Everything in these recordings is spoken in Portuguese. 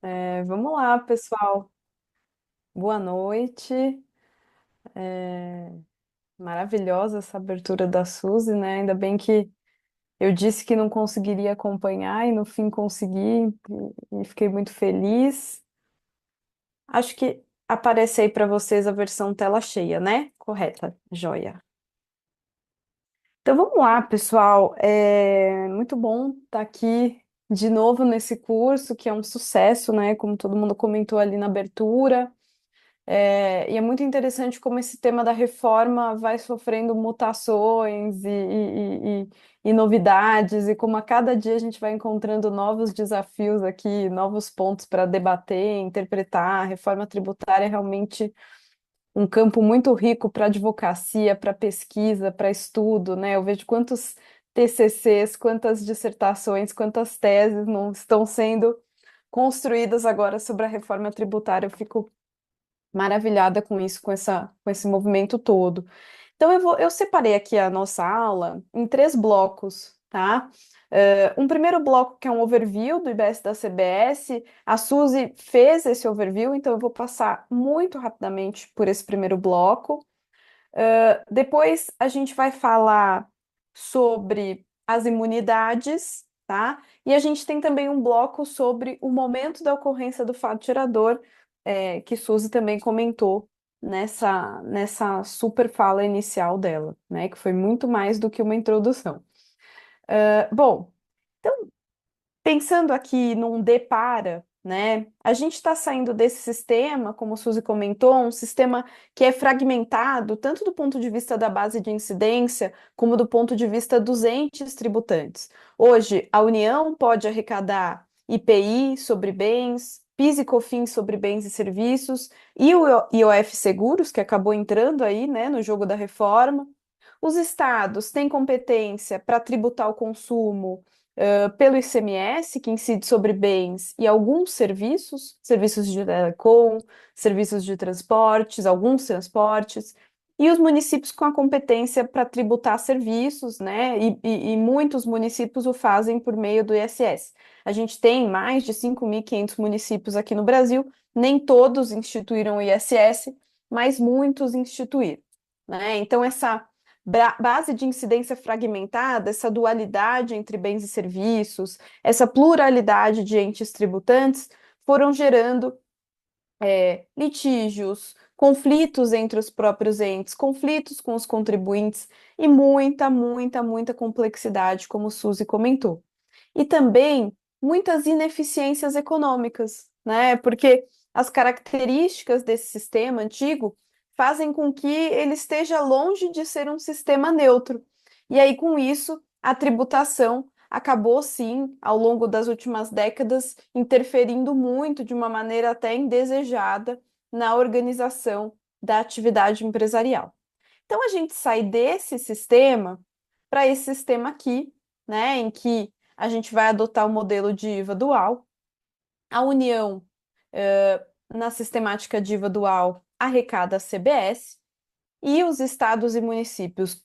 Vamos lá, pessoal. Boa noite. Maravilhosa essa abertura da Suzy, né? Ainda bem que eu disse que não conseguiria acompanhar e no fim consegui e fiquei muito feliz. Acho que aparece aí para vocês a versão tela cheia, né? Correta, joia. Então vamos lá, pessoal. É muito bom estar aqui de novo nesse curso, que é um sucesso, né? Como todo mundo comentou ali na abertura. E é muito interessante como esse tema da reforma vai sofrendo mutações e novidades, e como a cada dia a gente vai encontrando novos desafios aqui, novos pontos para debater, interpretar. A reforma tributária é realmente um campo muito rico para advocacia, para pesquisa, para estudo, né? Eu vejo quantos TCCs, quantas dissertações, quantas teses não estão sendo construídas agora sobre a reforma tributária. Eu fico maravilhada com isso, com esse movimento todo. Então eu separei aqui a nossa aula em três blocos, tá? Um primeiro bloco que é um overview do IBS da CBS. A Suzy fez esse overview, então eu vou passar muito rapidamente por esse primeiro bloco. Depois a gente vai falar sobre as imunidades, tá? E a gente tem também um bloco sobre o momento da ocorrência do fato gerador, que Suzy também comentou nessa super fala inicial dela, né? Que foi muito mais do que uma introdução. Bom, pensando aqui num depara, né? A gente está saindo desse sistema, como o Suzy comentou, um sistema que é fragmentado, tanto do ponto de vista da base de incidência, como do ponto de vista dos entes tributantes. Hoje, a União pode arrecadar IPI sobre bens, PIS e COFINS sobre bens e serviços, e o IOF Seguros, que acabou entrando aí, né, no jogo da reforma. Os estados têm competência para tributar o consumo pelo ICMS, que incide sobre bens e alguns serviços, serviços de telecom, serviços de transportes, alguns transportes, e os municípios com a competência para tributar serviços, né? E muitos municípios o fazem por meio do ISS. A gente tem mais de 5.500 municípios aqui no Brasil, nem todos instituíram o ISS, mas muitos instituíram, né? Então, essa base de incidência fragmentada, essa dualidade entre bens e serviços, essa pluralidade de entes tributantes foram gerando litígios, conflitos entre os próprios entes, conflitos com os contribuintes e muita complexidade, como o Suzy comentou. E também muitas ineficiências econômicas, né? Porque as características desse sistema antigo fazem com que ele esteja longe de ser um sistema neutro. E aí, com isso, a tributação acabou, sim, ao longo das últimas décadas, interferindo muito, de uma maneira até indesejada, na organização da atividade empresarial. Então, a gente sai desse sistema para esse sistema aqui, né, em que a gente vai adotar o modelo de IVA dual. A União, na sistemática de IVA dual, arrecada a CBS, e os estados e municípios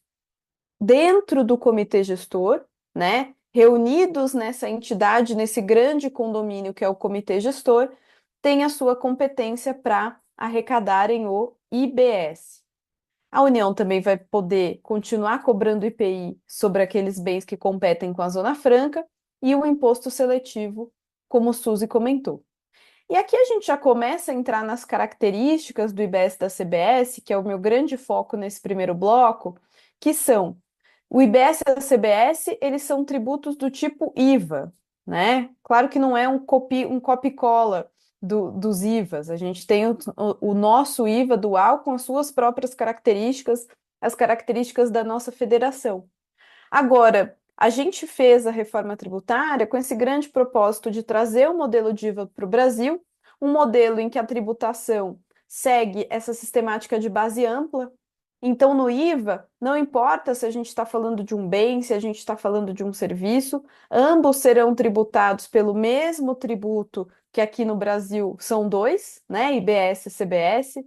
dentro do comitê gestor, né, reunidos nessa entidade, nesse grande condomínio que é o comitê gestor, têm a sua competência para arrecadarem o IBS. A União também vai poder continuar cobrando IPI sobre aqueles bens que competem com a Zona Franca e o imposto seletivo, como o Suzy comentou. E aqui a gente já começa a entrar nas características do IBS da CBS, que é o meu grande foco nesse primeiro bloco, que são o IBS e a CBS, eles são tributos do tipo IVA, né? Claro que não é um copy-cola dos IVAs. A gente tem o nosso IVA dual com as suas próprias características, as características da nossa federação. Agora, a gente fez a reforma tributária com esse grande propósito de trazer o modelo de IVA para o Brasil, um modelo em que a tributação segue essa sistemática de base ampla. Então, no IVA, não importa se a gente está falando de um bem, se a gente está falando de um serviço, ambos serão tributados pelo mesmo tributo, que aqui no Brasil são dois, né? IBS e CBS.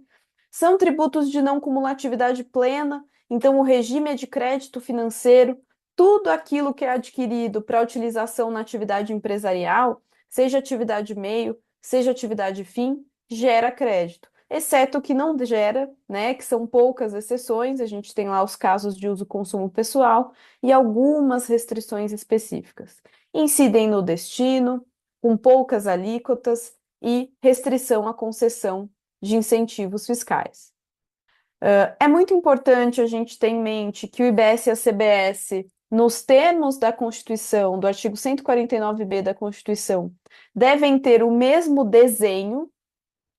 São tributos de não cumulatividade plena, então o regime é de crédito financeiro, tudo aquilo que é adquirido para utilização na atividade empresarial, seja atividade meio, seja atividade fim, gera crédito. Exceto o que não gera, né? Que são poucas exceções, a gente tem lá os casos de uso e consumo pessoal e algumas restrições específicas. Incidem no destino, com poucas alíquotas e restrição à concessão de incentivos fiscais. É muito importante a gente ter em mente que o IBS e a CBS, nos termos da Constituição, do artigo 149b da Constituição, devem ter o mesmo desenho,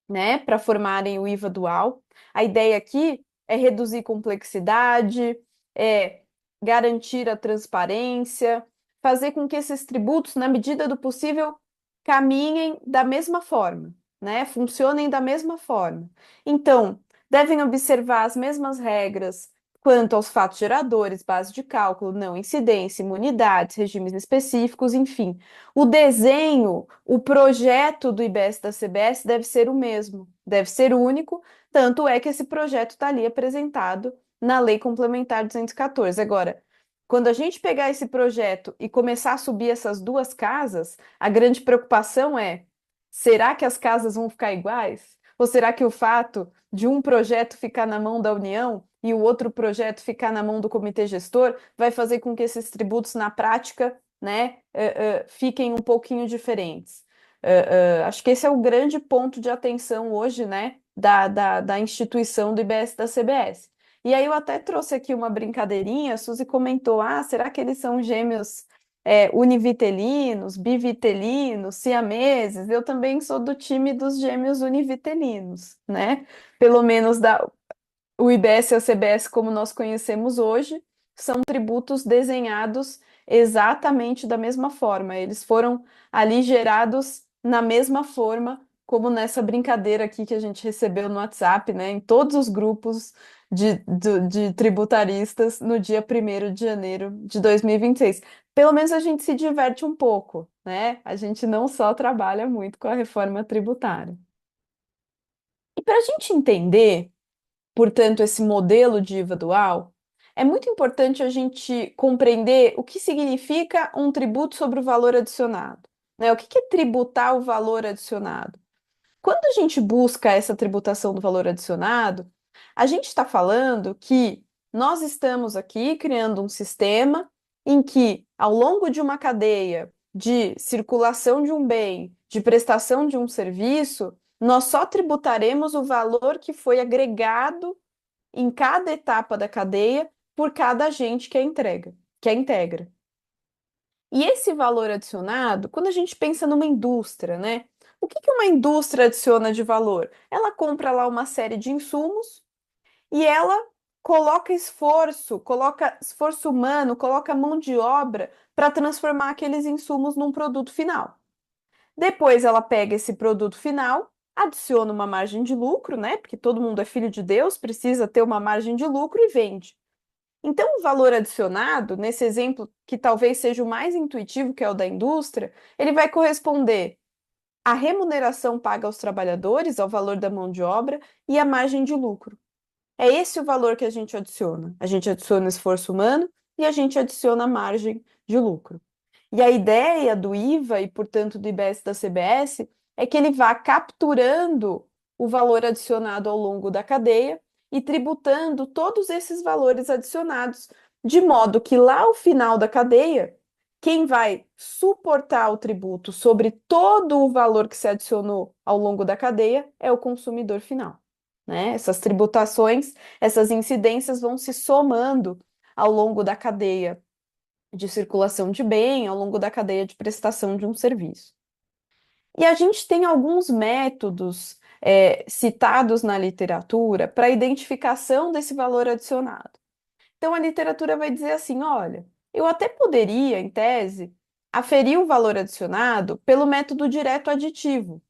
né, para formarem o IVA dual. A ideia aqui é reduzir complexidade, é garantir a transparência, fazer com que esses tributos, na medida do possível, caminhem da mesma forma, né, funcionem da mesma forma. Então, devem observar as mesmas regras quanto aos fatos geradores, base de cálculo, não incidência, imunidades, regimes específicos, enfim. O desenho, o projeto do IBS da CBS deve ser o mesmo, deve ser único, tanto é que esse projeto está ali apresentado na Lei Complementar 214. Agora, quando a gente pegar esse projeto e começar a subir essas duas casas, a grande preocupação é: será que as casas vão ficar iguais? Ou será que o fato de um projeto ficar na mão da União e o outro projeto ficar na mão do comitê gestor vai fazer com que esses tributos, na prática, né, fiquem um pouquinho diferentes? Acho que esse é o grande ponto de atenção hoje, né, da instituição do IBS da CBS. E aí eu até trouxe aqui uma brincadeirinha, a Suzy comentou, será que eles são gêmeos univitelinos, bivitelinos, siameses? Eu também sou do time dos gêmeos univitelinos, né? Pelo menos o IBS e a CBS, como nós conhecemos hoje, são tributos desenhados exatamente da mesma forma. Eles foram ali gerados na mesma forma, como nessa brincadeira aqui que a gente recebeu no WhatsApp, né? Em todos os grupos de tributaristas no dia 1º de janeiro de 2026. Pelo menos a gente se diverte um pouco, né? A gente não só trabalha muito com a reforma tributária. E para a gente entender, portanto, esse modelo de IVA dual, é muito importante a gente compreender o que significa um tributo sobre o valor adicionado, né? O que é tributar o valor adicionado? Quando a gente busca essa tributação do valor adicionado, a gente está falando que nós estamos aqui criando um sistema em que, ao longo de uma cadeia de circulação de um bem, de prestação de um serviço, nós só tributaremos o valor que foi agregado em cada etapa da cadeia por cada agente que a integra. E esse valor adicionado, quando a gente pensa numa indústria, né? O que uma indústria adiciona de valor? Ela compra lá uma série de insumos e ela coloca esforço humano, coloca mão de obra para transformar aqueles insumos num produto final. Depois ela pega esse produto final, adiciona uma margem de lucro, né? Porque todo mundo é filho de Deus, precisa ter uma margem de lucro e vende. Então, o valor adicionado, nesse exemplo que talvez seja o mais intuitivo, que é o da indústria, ele vai corresponder à remuneração paga aos trabalhadores, ao valor da mão de obra e à margem de lucro. É esse o valor que a gente adiciona. A gente adiciona esforço humano e a gente adiciona margem de lucro. E a ideia do IVA e, portanto, do IBS da CBS é que ele vá capturando o valor adicionado ao longo da cadeia e tributando todos esses valores adicionados, de modo que lá ao final da cadeia, quem vai suportar o tributo sobre todo o valor que se adicionou ao longo da cadeia é o consumidor final, né? Essas tributações, essas incidências vão se somando ao longo da cadeia de circulação de bem, ao longo da cadeia de prestação de um serviço. E a gente tem alguns métodos citados na literatura para a identificação desse valor adicionado. Então, a literatura vai dizer assim: olha, eu até poderia, em tese, aferir o valor adicionado pelo método direto aditivo.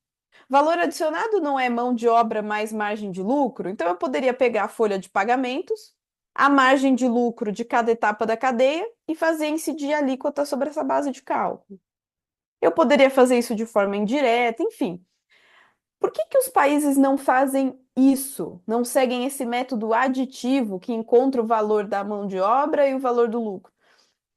Valor adicionado não é mão de obra mais margem de lucro, então eu poderia pegar a folha de pagamentos, a margem de lucro de cada etapa da cadeia e fazer incidir a alíquota sobre essa base de cálculo. Eu poderia fazer isso de forma indireta, enfim. Por que os países não fazem isso? Não seguem esse método aditivo que encontra o valor da mão de obra e o valor do lucro?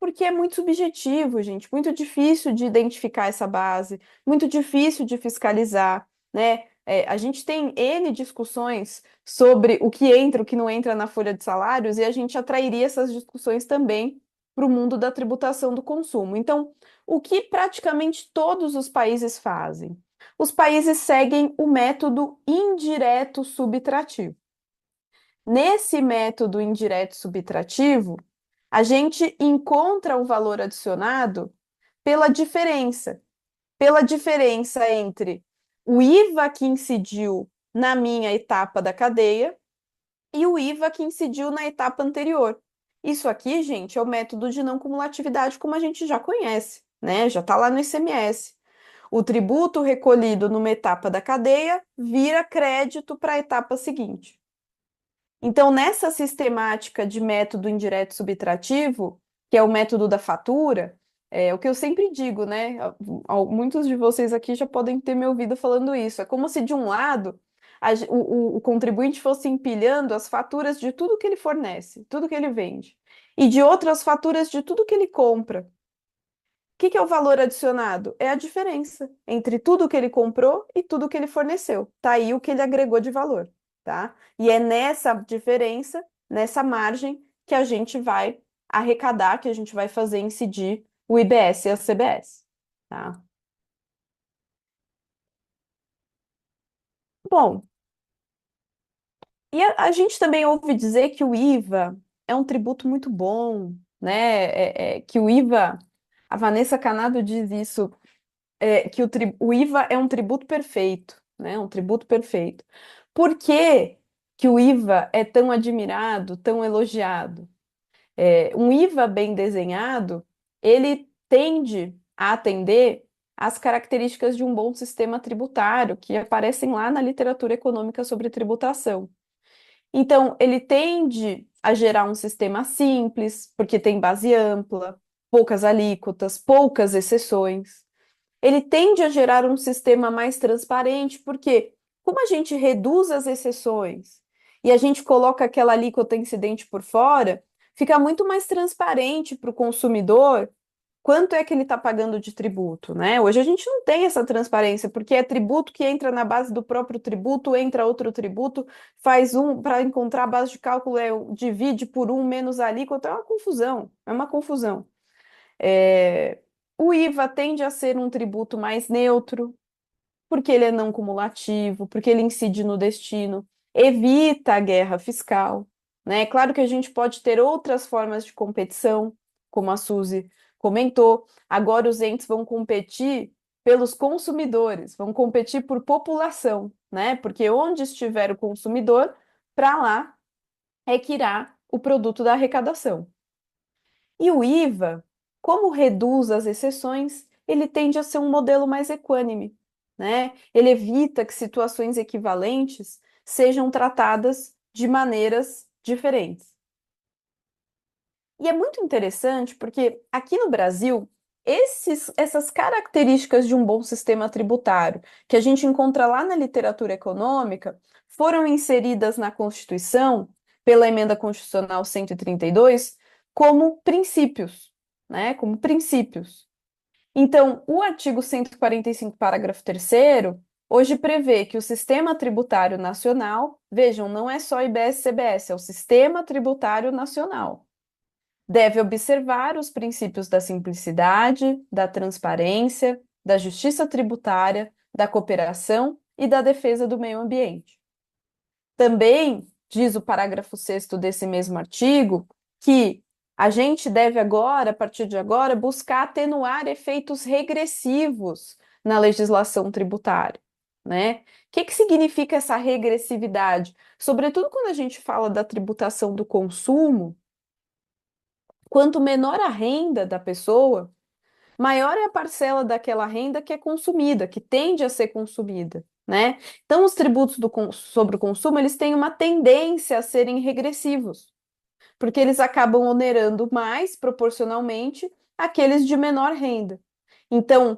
Porque é muito subjetivo, gente, muito difícil de identificar essa base, muito difícil de fiscalizar, né? A gente tem N discussões sobre o que entra, o que não entra na folha de salários, e a gente atrairia essas discussões também para o mundo da tributação do consumo. Então, o que praticamente todos os países fazem? Os países seguem o método indireto subtrativo. Nesse método indireto subtrativo, a gente encontra o valor adicionado pela diferença entre o IVA que incidiu na minha etapa da cadeia e o IVA que incidiu na etapa anterior. Isso aqui, gente, é o método de não cumulatividade, como a gente já conhece, né? Já está lá no ICMS. O tributo recolhido numa etapa da cadeia vira crédito para a etapa seguinte. Então, nessa sistemática de método indireto subtrativo, que é o método da fatura, é o que eu sempre digo, né? Muitos de vocês aqui já podem ter me ouvido falando isso. É como se, de um lado, o contribuinte fosse empilhando as faturas de tudo que ele fornece, tudo que ele vende, e de outras faturas de tudo que ele compra. Que é o valor adicionado? É a diferença entre tudo que ele comprou e tudo que ele forneceu. Tá aí o que ele agregou de valor, tá? E é nessa diferença, nessa margem, que a gente vai arrecadar, que a gente vai fazer incidir o IBS e a CBS, tá? Bom, e a gente também ouve dizer que o IVA é um tributo muito bom, né? Que o IVA, a Vanessa Canado diz isso, que o IVA é um tributo perfeito, né? Um tributo perfeito. Por que que o IVA é tão admirado, tão elogiado? Um IVA bem desenhado, ele tende a atender às características de um bom sistema tributário que aparecem lá na literatura econômica sobre tributação. Então, ele tende a gerar um sistema simples, porque tem base ampla, poucas alíquotas, poucas exceções. Ele tende a gerar um sistema mais transparente, porque como a gente reduz as exceções e a gente coloca aquela alíquota incidente por fora, fica muito mais transparente para o consumidor quanto é que ele está pagando de tributo, né? Hoje a gente não tem essa transparência, porque é tributo que entra na base do próprio tributo, entra outro tributo, faz um, para encontrar a base de cálculo, divide por um menos a alíquota, é uma confusão, é uma confusão. É, O IVA tende a ser um tributo mais neutro, porque ele é não cumulativo, porque ele incide no destino, evita a guerra fiscal, né? Claro que a gente pode ter outras formas de competição, como a Suzy comentou. Agora os entes vão competir pelos consumidores, vão competir por população, né? Porque onde estiver o consumidor, para lá é que irá o produto da arrecadação. E o IVA, como reduz as exceções, ele tende a ser um modelo mais equânime, né? Ele evita que situações equivalentes sejam tratadas de maneiras diferentes. E é muito interessante porque aqui no Brasil, essas características de um bom sistema tributário, que a gente encontra lá na literatura econômica, foram inseridas na Constituição, pela Emenda Constitucional 132, como princípios, né? Como princípios. Então, o artigo 145, parágrafo 3º, hoje prevê que o sistema tributário nacional, vejam, não é só IBS-CBS, é o sistema tributário nacional, deve observar os princípios da simplicidade, da transparência, da justiça tributária, da cooperação e da defesa do meio ambiente. Também diz o parágrafo 6º desse mesmo artigo que a gente deve agora, a partir de agora, buscar atenuar efeitos regressivos na legislação tributária, né? Que significa essa regressividade? Sobretudo quando a gente fala da tributação do consumo, quanto menor a renda da pessoa, maior é a parcela daquela renda que é consumida, que tende a ser consumida, né? Então, os tributos sobre o consumo, eles têm uma tendência a serem regressivos, porque eles acabam onerando mais, proporcionalmente, aqueles de menor renda. Então,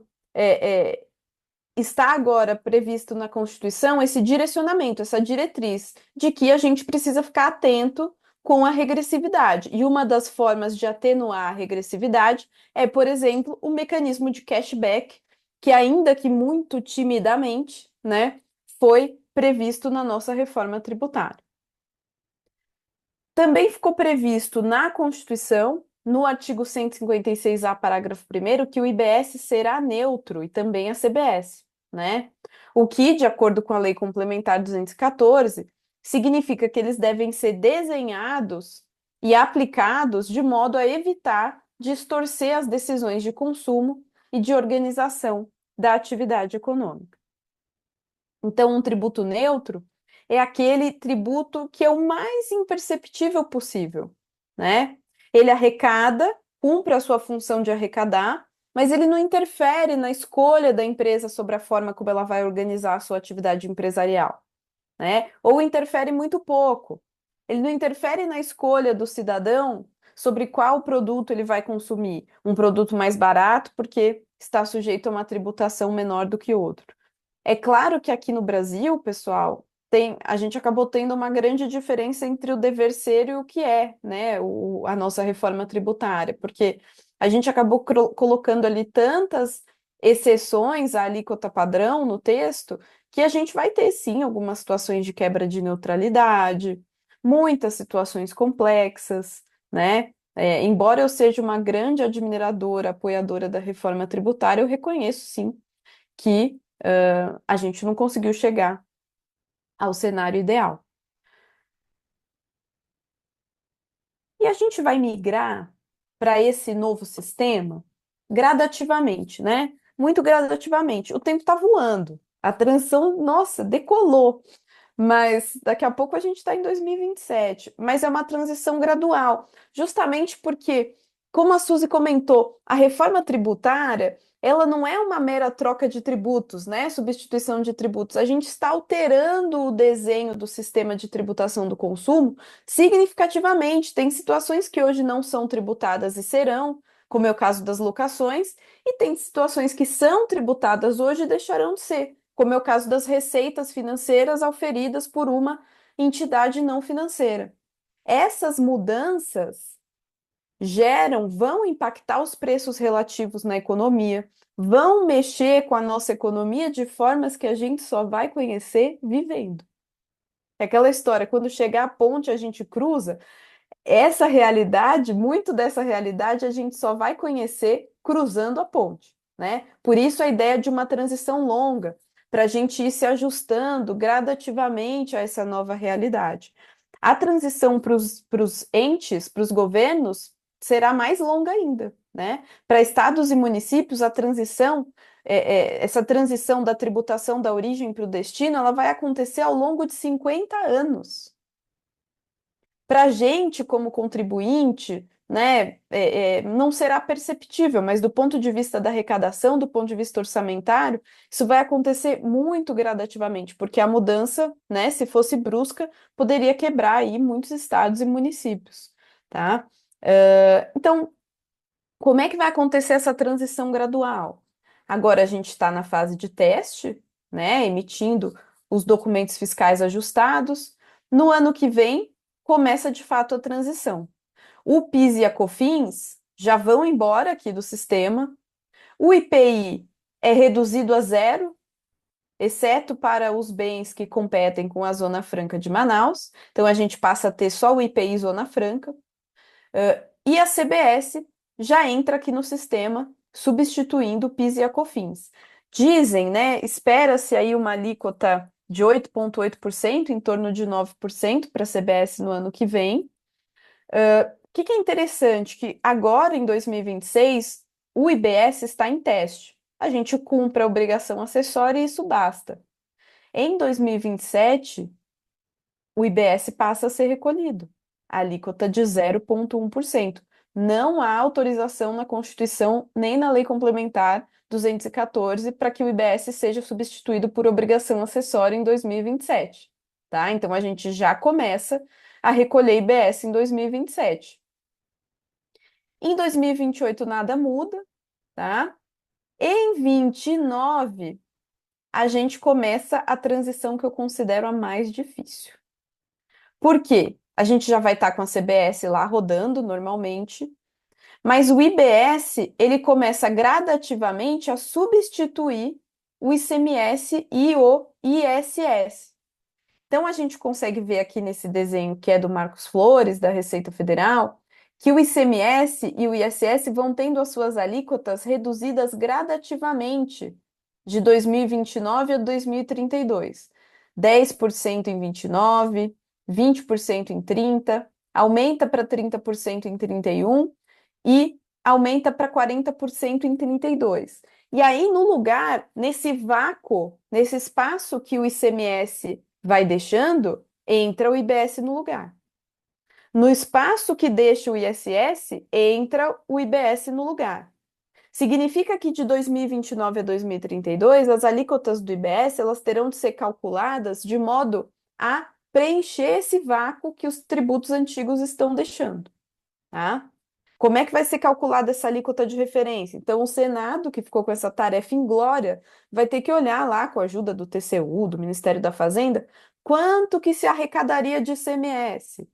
está agora previsto na Constituição esse direcionamento, essa diretriz, de que a gente precisa ficar atento com a regressividade. E uma das formas de atenuar a regressividade é, por exemplo, o mecanismo de cashback, que ainda que muito timidamente, né, foi previsto na nossa reforma tributária. Também ficou previsto na Constituição, no artigo 156A, parágrafo 1º, que o IBS será neutro e também a CBS, né? O que, de acordo com a Lei Complementar 214, significa que eles devem ser desenhados e aplicados de modo a evitar distorcer as decisões de consumo e de organização da atividade econômica. Então, um tributo neutro é aquele tributo que é o mais imperceptível possível, né? Ele arrecada, cumpre a sua função de arrecadar, mas ele não interfere na escolha da empresa sobre a forma como ela vai organizar a sua atividade empresarial, né? Ou interfere muito pouco. Ele não interfere na escolha do cidadão sobre qual produto ele vai consumir. Um produto mais barato porque está sujeito a uma tributação menor do que outro. É claro que aqui no Brasil, pessoal, a gente acabou tendo uma grande diferença entre o dever ser e o que é, né, a nossa reforma tributária, porque a gente acabou colocando ali tantas exceções à alíquota padrão no texto, que a gente vai ter sim algumas situações de quebra de neutralidade, muitas situações complexas, né? Embora eu seja uma grande admiradora, apoiadora da reforma tributária, eu reconheço sim que a gente não conseguiu chegar ao cenário ideal. E a gente vai migrar para esse novo sistema gradativamente, né? Muito gradativamente. O tempo está voando. A transição, nossa, decolou. Mas daqui a pouco a gente está em 2027. Mas é uma transição gradual, justamente porque, como a Suzy comentou, a reforma tributária, ela não é uma mera troca de tributos, né? Substituição de tributos. A gente está alterando o desenho do sistema de tributação do consumo significativamente. Tem situações que hoje não são tributadas e serão, como é o caso das locações, e tem situações que são tributadas hoje e deixarão de ser, como é o caso das receitas financeiras auferidas por uma entidade não financeira. Essas mudanças vão impactar os preços relativos na economia, vão mexer com a nossa economia de formas que a gente só vai conhecer vivendo. É aquela história, quando chegar a ponte a gente cruza, essa realidade, muito dessa realidade, a gente só vai conhecer cruzando a ponte, né? Por isso a ideia de uma transição longa, para a gente ir se ajustando gradativamente a essa nova realidade. A transição para os entes, para os governos, será mais longa ainda, né? Para estados e municípios, a transição, essa transição da tributação da origem para o destino, ela vai acontecer ao longo de 50 anos. Para a gente, como contribuinte, né, não será perceptível, mas do ponto de vista da arrecadação, do ponto de vista orçamentário, isso vai acontecer muito gradativamente, porque a mudança, né, se fosse brusca, poderia quebrar aí muitos estados e municípios, tá? Então, como é que vai acontecer essa transição gradual? Agora a gente está na fase de teste, né, emitindo os documentos fiscais ajustados. No ano que vem, começa de fato a transição. O PIS e a COFINS já vão embora aqui do sistema. O IPI é reduzido a zero, exceto para os bens que competem com a Zona Franca de Manaus. Então a gente passa a ter só o IPI Zona Franca. E a CBS já entra aqui no sistema, substituindo o PIS e a COFINS. Dizem, né? Espera-se aí uma alíquota de 8,8%, em torno de 9% para a CBS no ano que vem. O que é interessante? Que agora, em 2026, o IBS está em teste. A gente cumpre a obrigação acessória e isso basta. Em 2027, o IBS passa a ser recolhido, a alíquota de 0,1%. Não há autorização na Constituição nem na Lei Complementar 214 para que o IBS seja substituído por obrigação acessória em 2027, tá? Então a gente já começa a recolher IBS em 2027. Em 2028 nada muda, tá? Em 29 a gente começa a transição que eu considero a mais difícil. Por quê? a gente já vai estar com a CBS lá rodando normalmente, mas o IBS, ele começa gradativamente a substituir o ICMS e o ISS. Então, a gente consegue ver aqui nesse desenho que é do Marcos Flores, da Receita Federal, que o ICMS e o ISS vão tendo as suas alíquotas reduzidas gradativamente de 2029 a 2032. 10% em 29, 20% em 30, aumenta para 30% em 31 e aumenta para 40% em 32. E aí, no lugar, nesse vácuo, nesse espaço que o ICMS vai deixando, entra o IBS no lugar. No espaço que deixa o ISS, entra o IBS no lugar. Significa que de 2029 a 2032, as alíquotas do IBS elas terão de ser calculadas de modo a preencher esse vácuo que os tributos antigos estão deixando, tá? Como é que vai ser calculada essa alíquota de referência? Então, o Senado, que ficou com essa tarefa inglória, vai ter que olhar lá, com a ajuda do TCU, do Ministério da Fazenda, quanto que se arrecadaria de ICMS,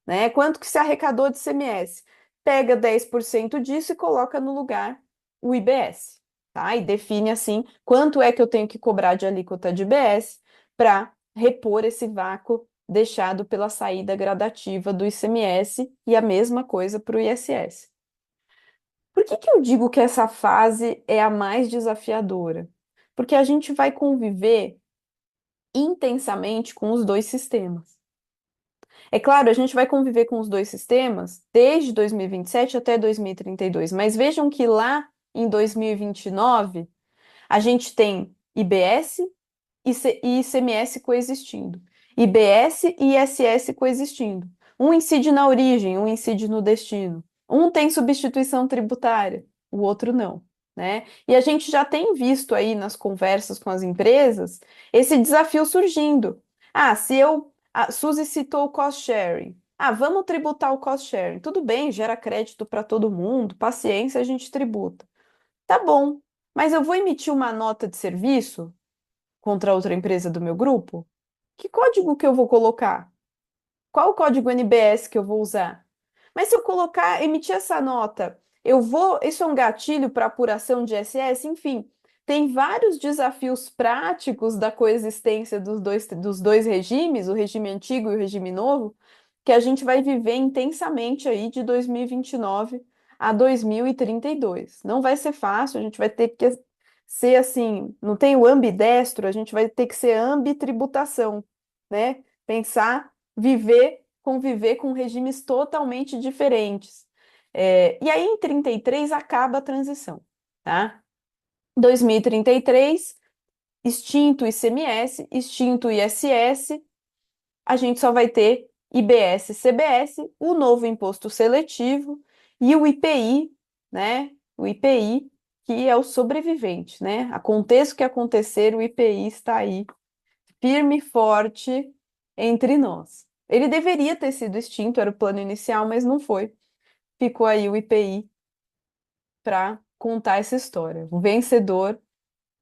né? Quanto que se arrecadou de ICMS? Pega 10% disso e coloca no lugar o IBS, tá? E define assim quanto é que eu tenho que cobrar de alíquota de IBS para repor esse vácuo deixado pela saída gradativa do ICMS e a mesma coisa para o ISS. Por que que eu digo que essa fase é a mais desafiadora? Porque a gente vai conviver intensamente com os dois sistemas. É claro, a gente vai conviver com os dois sistemas desde 2027 até 2032, mas vejam que lá em 2029 a gente tem IBS e ICMS coexistindo, IBS e ISS coexistindo. Um incide na origem, um incide no destino. Um tem substituição tributária, o outro não, né? E a gente já tem visto aí nas conversas com as empresas esse desafio surgindo. Ah, se eu. A Suzy citou o cost sharing. Ah, vamos tributar o cost sharing. Tudo bem, gera crédito para todo mundo, paciência, a gente tributa. Tá bom, mas eu vou emitir uma nota de serviço contra outra empresa do meu grupo? Que código que eu vou colocar? Qual o código NBS que eu vou usar? Mas se eu colocar, emitir essa nota, eu vou. Isso é um gatilho para apuração de SS? Enfim, tem vários desafios práticos da coexistência dos dois regimes, o regime antigo e o regime novo, que a gente vai viver intensamente aí de 2029 a 2032. Não vai ser fácil, a gente vai ter que ser assim, não tem o ambidestro, a gente vai ter que ser ambitributação, né? Pensar conviver com regimes totalmente diferentes. E aí, em 33, acaba a transição, tá? 2033, extinto o ICMS, extinto o ISS, a gente só vai ter IBS, CBS, o novo imposto seletivo e o IPI, né? O IPI, que é o sobrevivente, né? Aconteça o que acontecer, o IPI está aí firme e forte entre nós. Ele deveria ter sido extinto, era o plano inicial, mas não foi. Ficou aí o IPI para contar essa história, o vencedor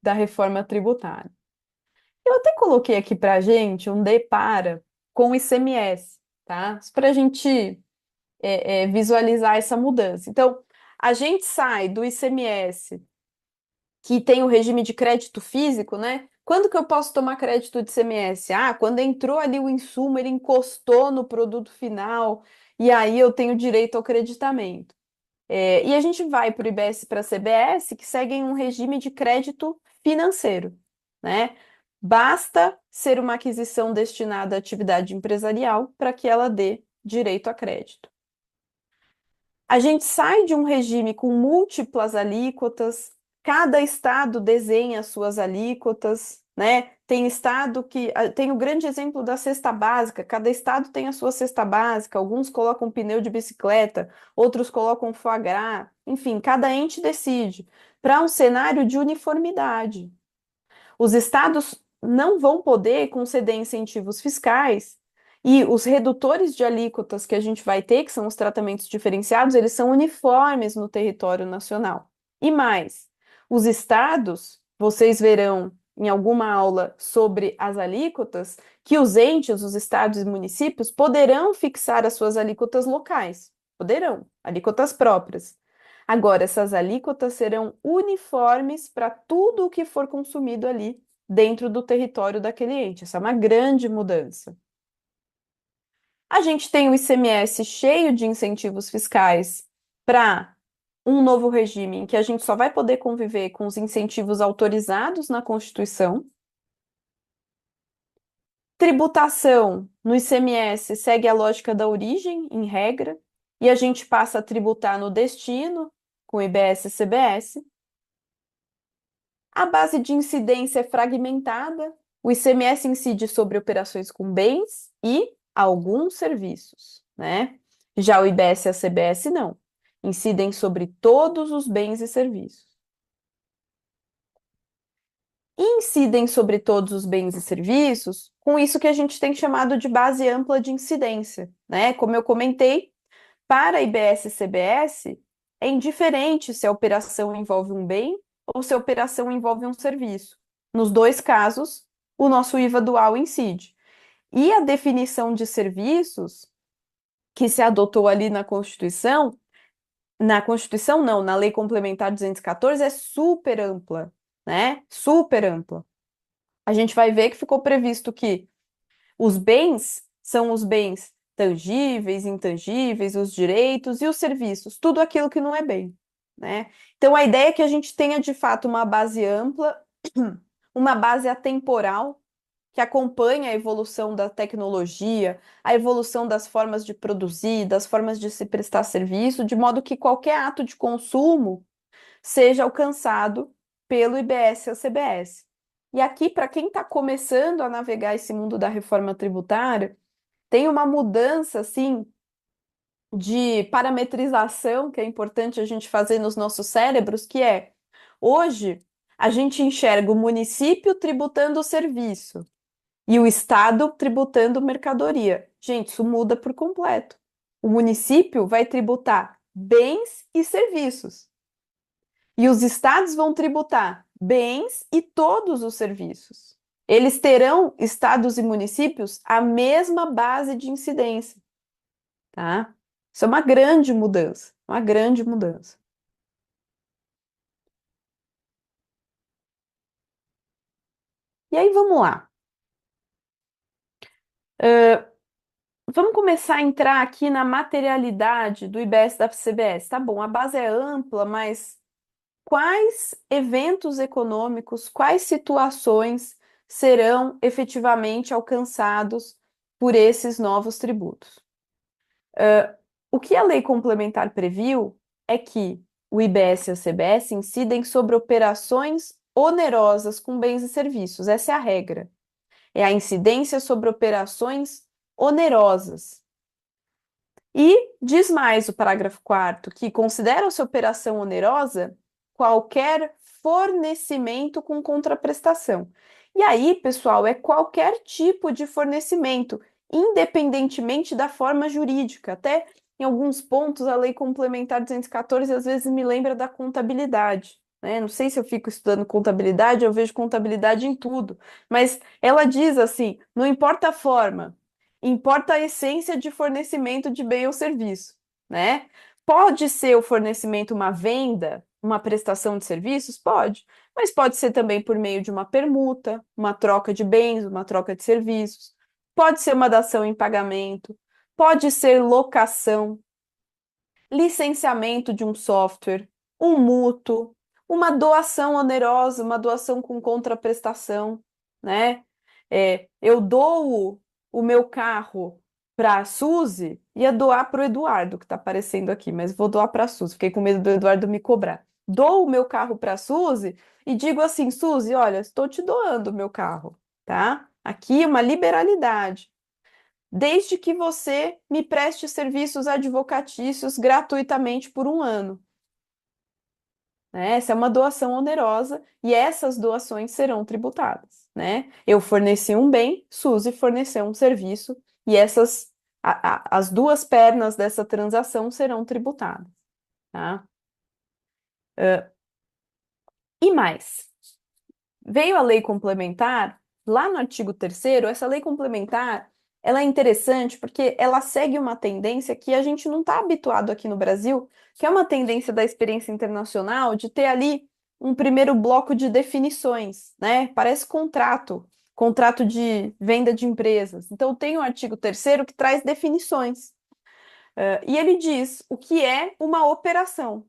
da reforma tributária. Eu até coloquei aqui para a gente um depara com o ICMS, tá? Para a gente visualizar essa mudança. Então, a gente sai do ICMS que tem o regime de crédito físico, né? Quando que eu posso tomar crédito de ICMS? Ah, quando entrou ali o insumo, ele encostou no produto final, e aí eu tenho direito ao creditamento. E a gente vai para o IBS e para a CBS, que seguem um regime de crédito financeiro, né? Basta ser uma aquisição destinada à atividade empresarial para que ela dê direito a crédito. A gente sai de um regime com múltiplas alíquotas, cada estado desenha as suas alíquotas, né? Tem estado que tem o grande exemplo da cesta básica, cada estado tem a sua cesta básica, alguns colocam pneu de bicicleta, outros colocam foie gras, enfim, cada ente decide, para um cenário de uniformidade. Os estados não vão poder conceder incentivos fiscais e os redutores de alíquotas que a gente vai ter, que são os tratamentos diferenciados, eles são uniformes no território nacional. E mais, os estados, vocês verão em alguma aula sobre as alíquotas, que os entes, os estados e municípios poderão fixar as suas alíquotas locais. Poderão, alíquotas próprias. Agora, essas alíquotas serão uniformes para tudo o que for consumido ali dentro do território daquele ente. Essa é uma grande mudança. A gente tem o ICMS cheio de incentivos fiscais para um novo regime em que a gente só vai poder conviver com os incentivos autorizados na Constituição. Tributação no ICMS segue a lógica da origem, em regra, e a gente passa a tributar no destino, com IBS e CBS. A base de incidência é fragmentada, o ICMS incide sobre operações com bens e alguns serviços, né? Já o IBS e a CBS não, incidem sobre todos os bens e serviços. Incidem sobre todos os bens e serviços, com isso que a gente tem chamado de base ampla de incidência, né? Como eu comentei, para IBS e CBS, é indiferente se a operação envolve um bem ou se a operação envolve um serviço. Nos dois casos, o nosso IVA dual incide. E a definição de serviços que se adotou ali na Constituição não, na Lei Complementar 214, é super ampla, né? Super ampla. A gente vai ver que ficou previsto que os bens são os bens tangíveis, intangíveis, os direitos e os serviços, tudo aquilo que não é bem, né? Então a ideia é que a gente tenha de fato uma base ampla, uma base atemporal que acompanha a evolução da tecnologia, a evolução das formas de produzir, das formas de se prestar serviço, de modo que qualquer ato de consumo seja alcançado pelo IBS ou CBS. E aqui, para quem está começando a navegar esse mundo da reforma tributária, tem uma mudança assim de parametrização que é importante a gente fazer nos nossos cérebros, que é hoje a gente enxerga o município tributando o serviço e o estado tributando mercadoria. Gente, isso muda por completo. O município vai tributar bens e serviços. E os estados vão tributar bens e todos os serviços. Eles terão, estados e municípios, a mesma base de incidência, tá? Isso é uma grande mudança, uma grande mudança. E aí, vamos lá. Vamos começar a entrar aqui na materialidade do IBS da CBS. Tá bom, a base é ampla, mas quais eventos econômicos, quais situações serão efetivamente alcançados por esses novos tributos? O que a lei complementar previu é que o IBS e o CBS incidem sobre operações onerosas com bens e serviços. Essa é a regra. É a incidência sobre operações onerosas. E diz mais o parágrafo 4º que considera-se operação onerosa qualquer fornecimento com contraprestação. E aí, pessoal, é qualquer tipo de fornecimento, independentemente da forma jurídica. Até em alguns pontos, a Lei Complementar 214 às vezes me lembra da contabilidade, né? Não sei se eu fico estudando contabilidade, eu vejo contabilidade em tudo, mas ela diz assim: não importa a forma, importa a essência de fornecimento de bem ou serviço, né? Pode ser o fornecimento uma venda, uma prestação de serviços? Pode, mas pode ser também por meio de uma permuta, uma troca de bens, uma troca de serviços. Pode ser uma dação em pagamento, pode ser locação, licenciamento de um software, um mútuo, uma doação onerosa, uma doação com contraprestação, né? Eu dou o meu carro para a Suzy, ia doar para o Eduardo, que está aparecendo aqui, mas vou doar para a Suzy, fiquei com medo do Eduardo me cobrar. Dou o meu carro para a Suzy e digo assim, Suzy, olha, estou te doando o meu carro, tá? Aqui uma liberalidade desde que você me preste serviços advocatícios gratuitamente por um ano, né? Essa é uma doação onerosa e essas doações serão tributadas, né? Eu forneci um bem, Suzy forneceu um serviço e as duas pernas dessa transação serão tributadas, tá? E mais. veio a lei complementar, lá no artigo 3º, essa lei complementar, ela é interessante porque ela segue uma tendência que a gente não está habituado aqui no Brasil, que é uma tendência da experiência internacional de ter ali um primeiro bloco de definições, né? Parece contrato, contrato de venda de empresas. Então, tem o artigo 3º que traz definições. E ele diz o que é uma operação.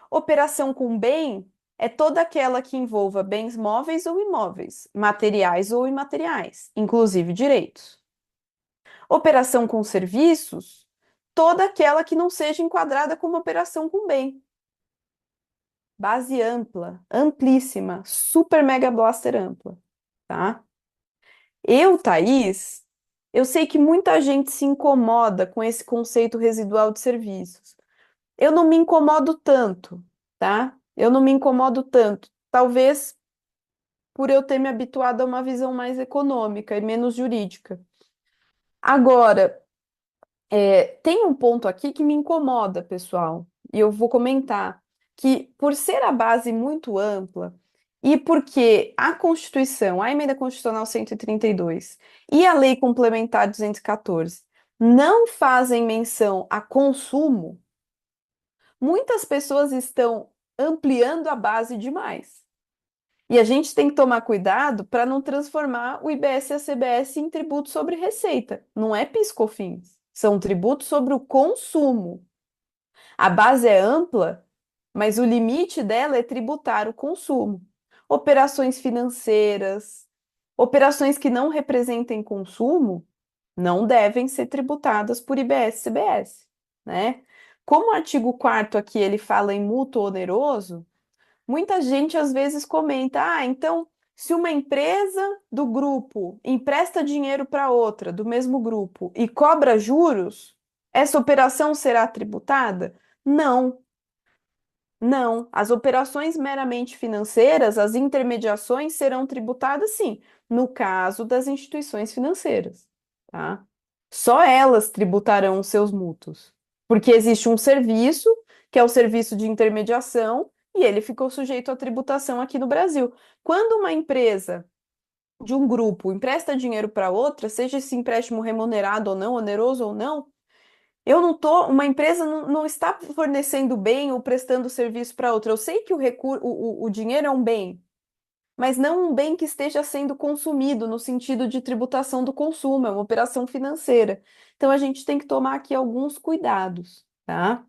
Operação com bem é toda aquela que envolva bens móveis ou imóveis, materiais ou imateriais, inclusive direitos. Operação com serviços, toda aquela que não seja enquadrada como operação com bem. Base ampla, amplíssima, super mega blaster ampla, tá? Thaís, eu sei que muita gente se incomoda com esse conceito residual de serviços. Eu não me incomodo tanto, tá? Eu não me incomodo tanto. Talvez por eu ter me habituado a uma visão mais econômica e menos jurídica. Agora, tem um ponto aqui que me incomoda, pessoal, e eu vou comentar que por ser a base muito ampla e porque a Constituição, a Emenda Constitucional 132 e a Lei Complementar 214 não fazem menção a consumo, muitas pessoas estão ampliando a base demais. E a gente tem que tomar cuidado para não transformar o IBS e a CBS em tributo sobre receita. Não é PIS/COFINS, são tributos sobre o consumo. A base é ampla, mas o limite dela é tributar o consumo. Operações financeiras, operações que não representem consumo, não devem ser tributadas por IBS e CBS, né? Como o artigo 4º aqui ele fala em mútuo oneroso, muita gente às vezes comenta: ah, então, se uma empresa do grupo empresta dinheiro para outra do mesmo grupo e cobra juros, essa operação será tributada? Não, não. As operações meramente financeiras, as intermediações serão tributadas sim, no caso das instituições financeiras, tá? Só elas tributarão os seus mútuos, porque existe um serviço, que é o serviço de intermediação, e ele ficou sujeito à tributação aqui no Brasil. Quando uma empresa de um grupo empresta dinheiro para outra, seja esse empréstimo remunerado ou não, oneroso ou não, uma empresa não está fornecendo bem ou prestando serviço para outra. Eu sei que o dinheiro é um bem, mas não um bem que esteja sendo consumido no sentido de tributação do consumo, é uma operação financeira. Então a gente tem que tomar aqui alguns cuidados, tá?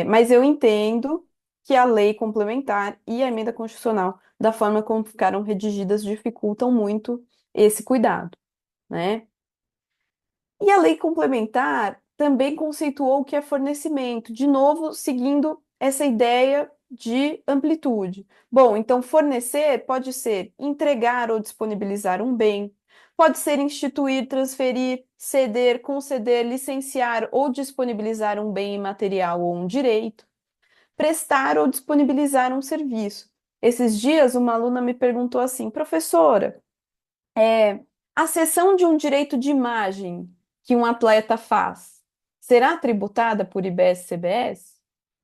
Mas eu entendo que a lei complementar e a emenda constitucional, da forma como ficaram redigidas, dificultam muito esse cuidado, né? E a lei complementar também conceituou o que é fornecimento, de novo, seguindo essa ideia de amplitude. Bom, então fornecer pode ser entregar ou disponibilizar um bem, pode ser instituir, transferir, ceder, conceder, licenciar ou disponibilizar um bem imaterial ou um direito, prestar ou disponibilizar um serviço. Esses dias, uma aluna me perguntou assim, professora, é, a cessão de um direito de imagem que um atleta faz será tributada por IBS-CBS?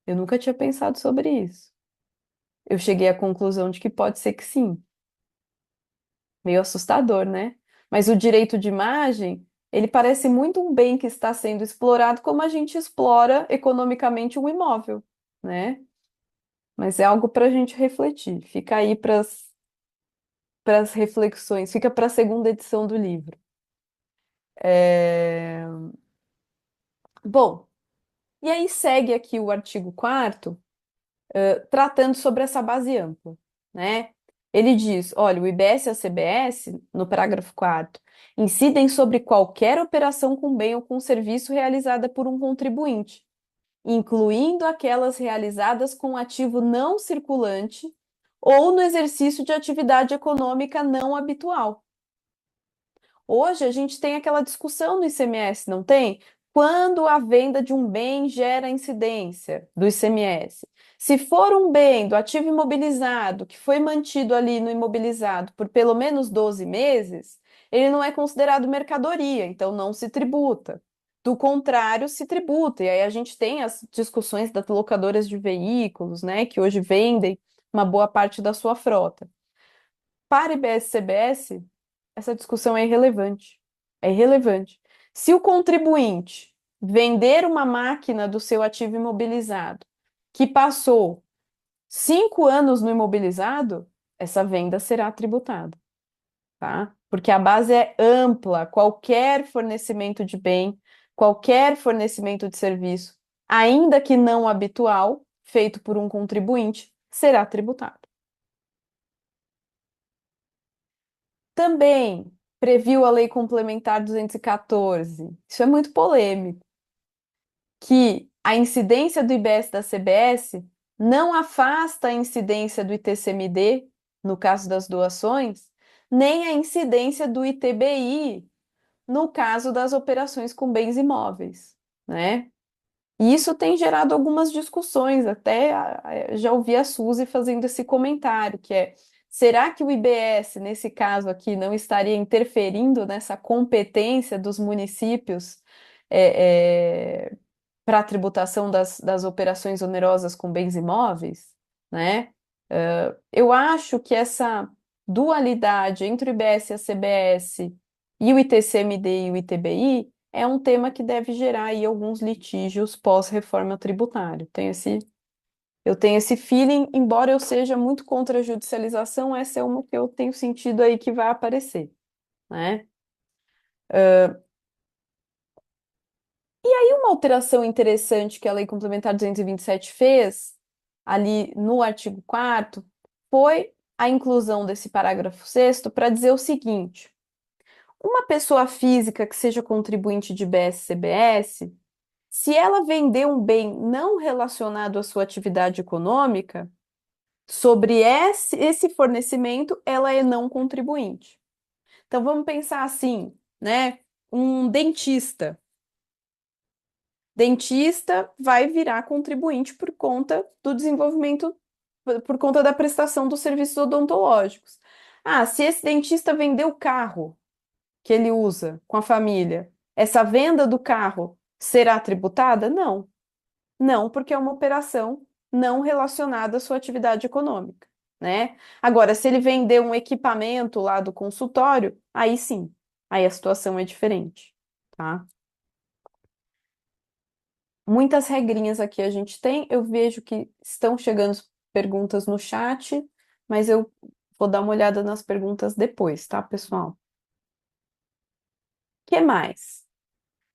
Eu nunca tinha pensado sobre isso. Eu cheguei à conclusão de que pode ser que sim. Meio assustador, né? Mas o direito de imagem, ele parece muito um bem que está sendo explorado como a gente explora economicamente um imóvel, né? Mas é algo para a gente refletir. Fica aí para as reflexões, fica para a segunda edição do livro. É, Bom, e aí segue aqui o artigo 4º, tratando sobre essa base ampla, né? Ele diz, olha, o IBS e a CBS, no parágrafo 4º, incidem sobre qualquer operação com bem ou com serviço realizada por um contribuinte, incluindo aquelas realizadas com ativo não circulante ou no exercício de atividade econômica não habitual. Hoje a gente tem aquela discussão no ICMS, não tem? Quando a venda de um bem gera incidência do ICMS. Se for um bem do ativo imobilizado que foi mantido ali no imobilizado por pelo menos 12 meses, ele não é considerado mercadoria, então não se tributa. Do contrário, se tributa. E aí a gente tem as discussões das locadoras de veículos, né, que hoje vendem uma boa parte da sua frota. para IBS-CBS, essa discussão é irrelevante. É irrelevante. Se o contribuinte vender uma máquina do seu ativo imobilizado que passou 5 anos no imobilizado, essa venda será tributada, tá? Porque a base é ampla, qualquer fornecimento de bem, qualquer fornecimento de serviço, ainda que não habitual, feito por um contribuinte, será tributado. Também previu a Lei Complementar 214, isso é muito polêmico, que a incidência do IBS da CBS não afasta a incidência do ITCMD, no caso das doações, nem a incidência do ITBI, no caso das operações com bens imóveis, né? E isso tem gerado algumas discussões, até já ouvi a Suzy fazendo esse comentário, que é, será que o IBS, nesse caso aqui, não estaria interferindo nessa competência dos municípios para a tributação das operações onerosas com bens imóveis, né? Eu acho que essa dualidade entre o IBS e a CBS e o ITCMD e o ITBI é um tema que deve gerar aí alguns litígios pós-reforma tributária. Eu tenho esse feeling, embora eu seja muito contra a judicialização, essa é uma que eu tenho sentido aí que vai aparecer, né? E uma alteração interessante que a Lei Complementar 227 fez, ali no artigo 4º, foi a inclusão desse parágrafo 6º para dizer o seguinte: uma pessoa física que seja contribuinte de BS-CBS, se ela vender um bem não relacionado à sua atividade econômica, sobre esse fornecimento, ela é não contribuinte. Então vamos pensar assim, né? Um dentista. Dentista vai virar contribuinte por conta do desenvolvimento, por conta da prestação dos serviços odontológicos. Ah, se esse dentista vender o carro que ele usa com a família, essa venda do carro será tributada? Não. Não, porque é uma operação não relacionada à sua atividade econômica, né? Agora, se ele vender um equipamento lá do consultório, aí sim, aí a situação é diferente, tá? Muitas regrinhas aqui a gente tem. Eu vejo que estão chegando perguntas no chat, mas eu vou dar uma olhada nas perguntas depois, tá, pessoal? O que mais?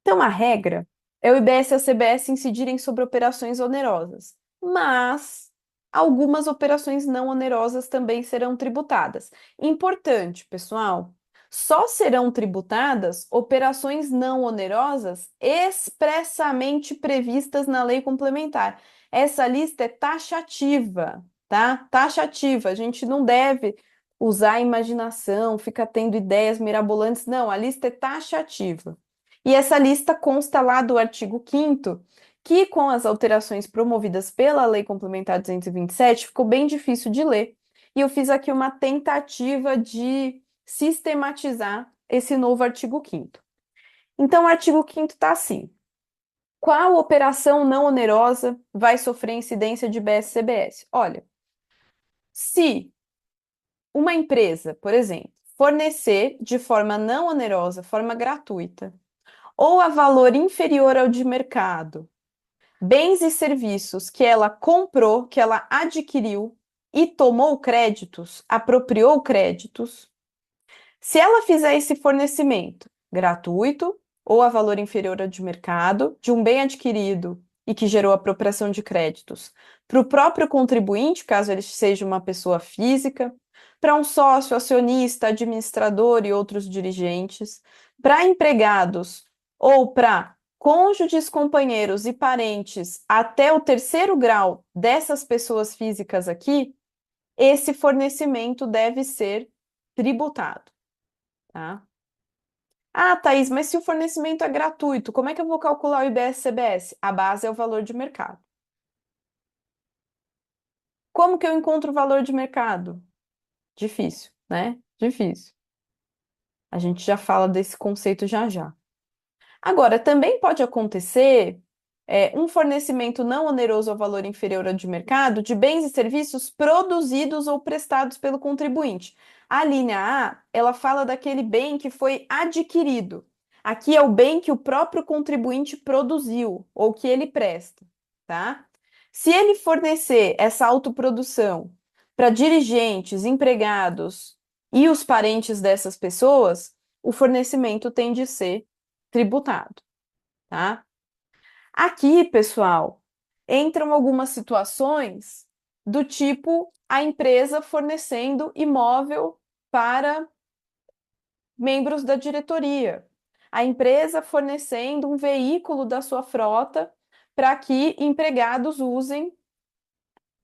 Então, a regra é o IBS e a CBS incidirem sobre operações onerosas, mas algumas operações não onerosas também serão tributadas. Importante, pessoal, só serão tributadas operações não onerosas expressamente previstas na lei complementar. Essa lista é taxativa, tá? Taxativa. A gente não deve usar a imaginação, ficar tendo ideias mirabolantes. Não, a lista é taxativa. E essa lista consta lá do artigo 5º, que com as alterações promovidas pela Lei Complementar 227, ficou bem difícil de ler. E eu fiz aqui uma tentativa de sistematizar esse novo artigo 5º. Então, o artigo 5º está assim: qual operação não onerosa vai sofrer incidência de BS-CBS? Olha, se uma empresa, por exemplo, fornecer de forma não onerosa, forma gratuita, ou a valor inferior ao de mercado, bens e serviços que ela comprou, que ela adquiriu e tomou créditos, apropriou créditos, se ela fizer esse fornecimento gratuito ou a valor inferior ao de mercado de um bem adquirido e que gerou apropriação de créditos para o próprio contribuinte, caso ele seja uma pessoa física, para um sócio, acionista, administrador e outros dirigentes, para empregados ou para cônjuges, companheiros e parentes até o terceiro grau dessas pessoas físicas aqui, esse fornecimento deve ser tributado, tá? Ah, Thaís, mas se o fornecimento é gratuito, como é que eu vou calcular o IBS-CBS? A base é o valor de mercado. Como que eu encontro o valor de mercado? Difícil, né? Difícil. A gente já fala desse conceito já já. Agora, também pode acontecer um fornecimento não oneroso ao valor inferior ao de mercado de bens e serviços produzidos ou prestados pelo contribuinte. A linha A, ela fala daquele bem que foi adquirido. Aqui é o bem que o próprio contribuinte produziu ou que ele presta, tá? Se ele fornecer essa autoprodução para dirigentes, empregados e os parentes dessas pessoas, o fornecimento tem de ser tributado, tá? Aqui, pessoal, entram algumas situações do tipo a empresa fornecendo imóvel para membros da diretoria, a empresa fornecendo um veículo da sua frota para que empregados usem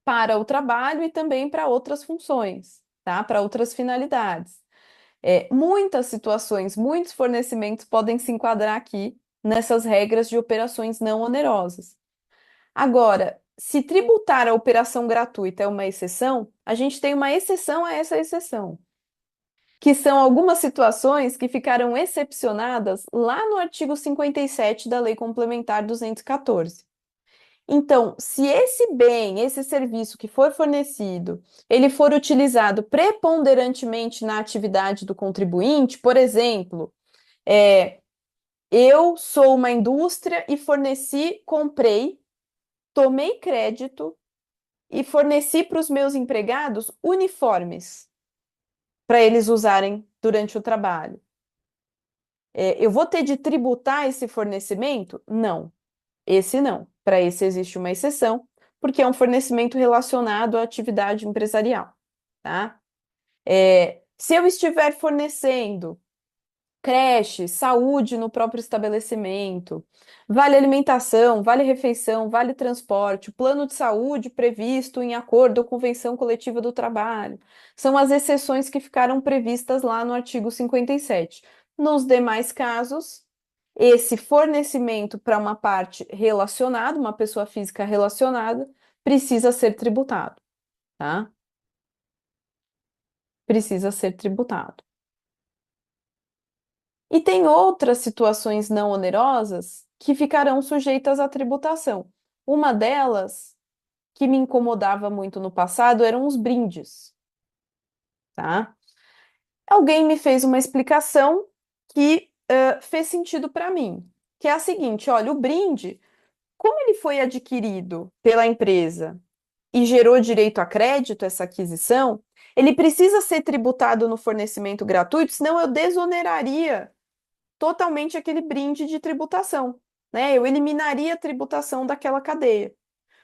para o trabalho e também para outras funções, tá? Para outras finalidades. Muitas situações, muitos fornecimentos podem se enquadrar aqui nessas regras de operações não onerosas. Agora, se tributar a operação gratuita é uma exceção, a gente tem uma exceção a essa exceção, que são algumas situações que ficaram excepcionadas lá no artigo 57 da Lei Complementar 214. Então, se esse bem, esse serviço que for fornecido, ele for utilizado preponderantemente na atividade do contribuinte, por exemplo, eu sou uma indústria e comprei, tomei crédito e forneci para os meus empregados uniformes para eles usarem durante o trabalho. Eu vou ter de tributar esse fornecimento? Não, esse não. Para esse existe uma exceção, porque é um fornecimento relacionado à atividade empresarial, tá? Se eu estiver fornecendo creche, saúde no próprio estabelecimento, vale alimentação, vale refeição, vale transporte, plano de saúde previsto em acordo ou convenção coletiva do trabalho. São as exceções que ficaram previstas lá no artigo 57. Nos demais casos, esse fornecimento para uma parte relacionada, uma pessoa física relacionada, precisa ser tributado, tá? Precisa ser tributado. E tem outras situações não onerosas que ficarão sujeitas à tributação. Uma delas, que me incomodava muito no passado, eram os brindes, tá? Alguém me fez uma explicação que fez sentido para mim, que é a seguinte: olha, o brinde, como ele foi adquirido pela empresa e gerou direito a crédito, essa aquisição, ele precisa ser tributado no fornecimento gratuito, senão eu desoneraria totalmente aquele brinde de tributação, né? Eu eliminaria a tributação daquela cadeia.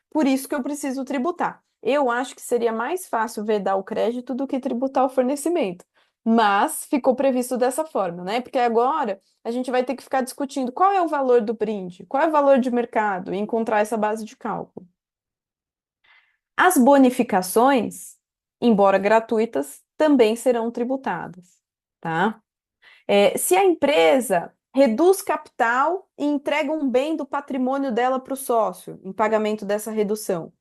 Por isso que eu preciso tributar. Eu acho que seria mais fácil vedar o crédito do que tributar o fornecimento. Mas ficou previsto dessa forma, né? Porque agora a gente vai ter que ficar discutindo qual é o valor do brinde, qual é o valor de mercado e encontrar essa base de cálculo. As bonificações, embora gratuitas, também serão tributadas, tá? Se a empresa reduz capital e entrega um bem do patrimônio dela para o sócio, em pagamento dessa redução,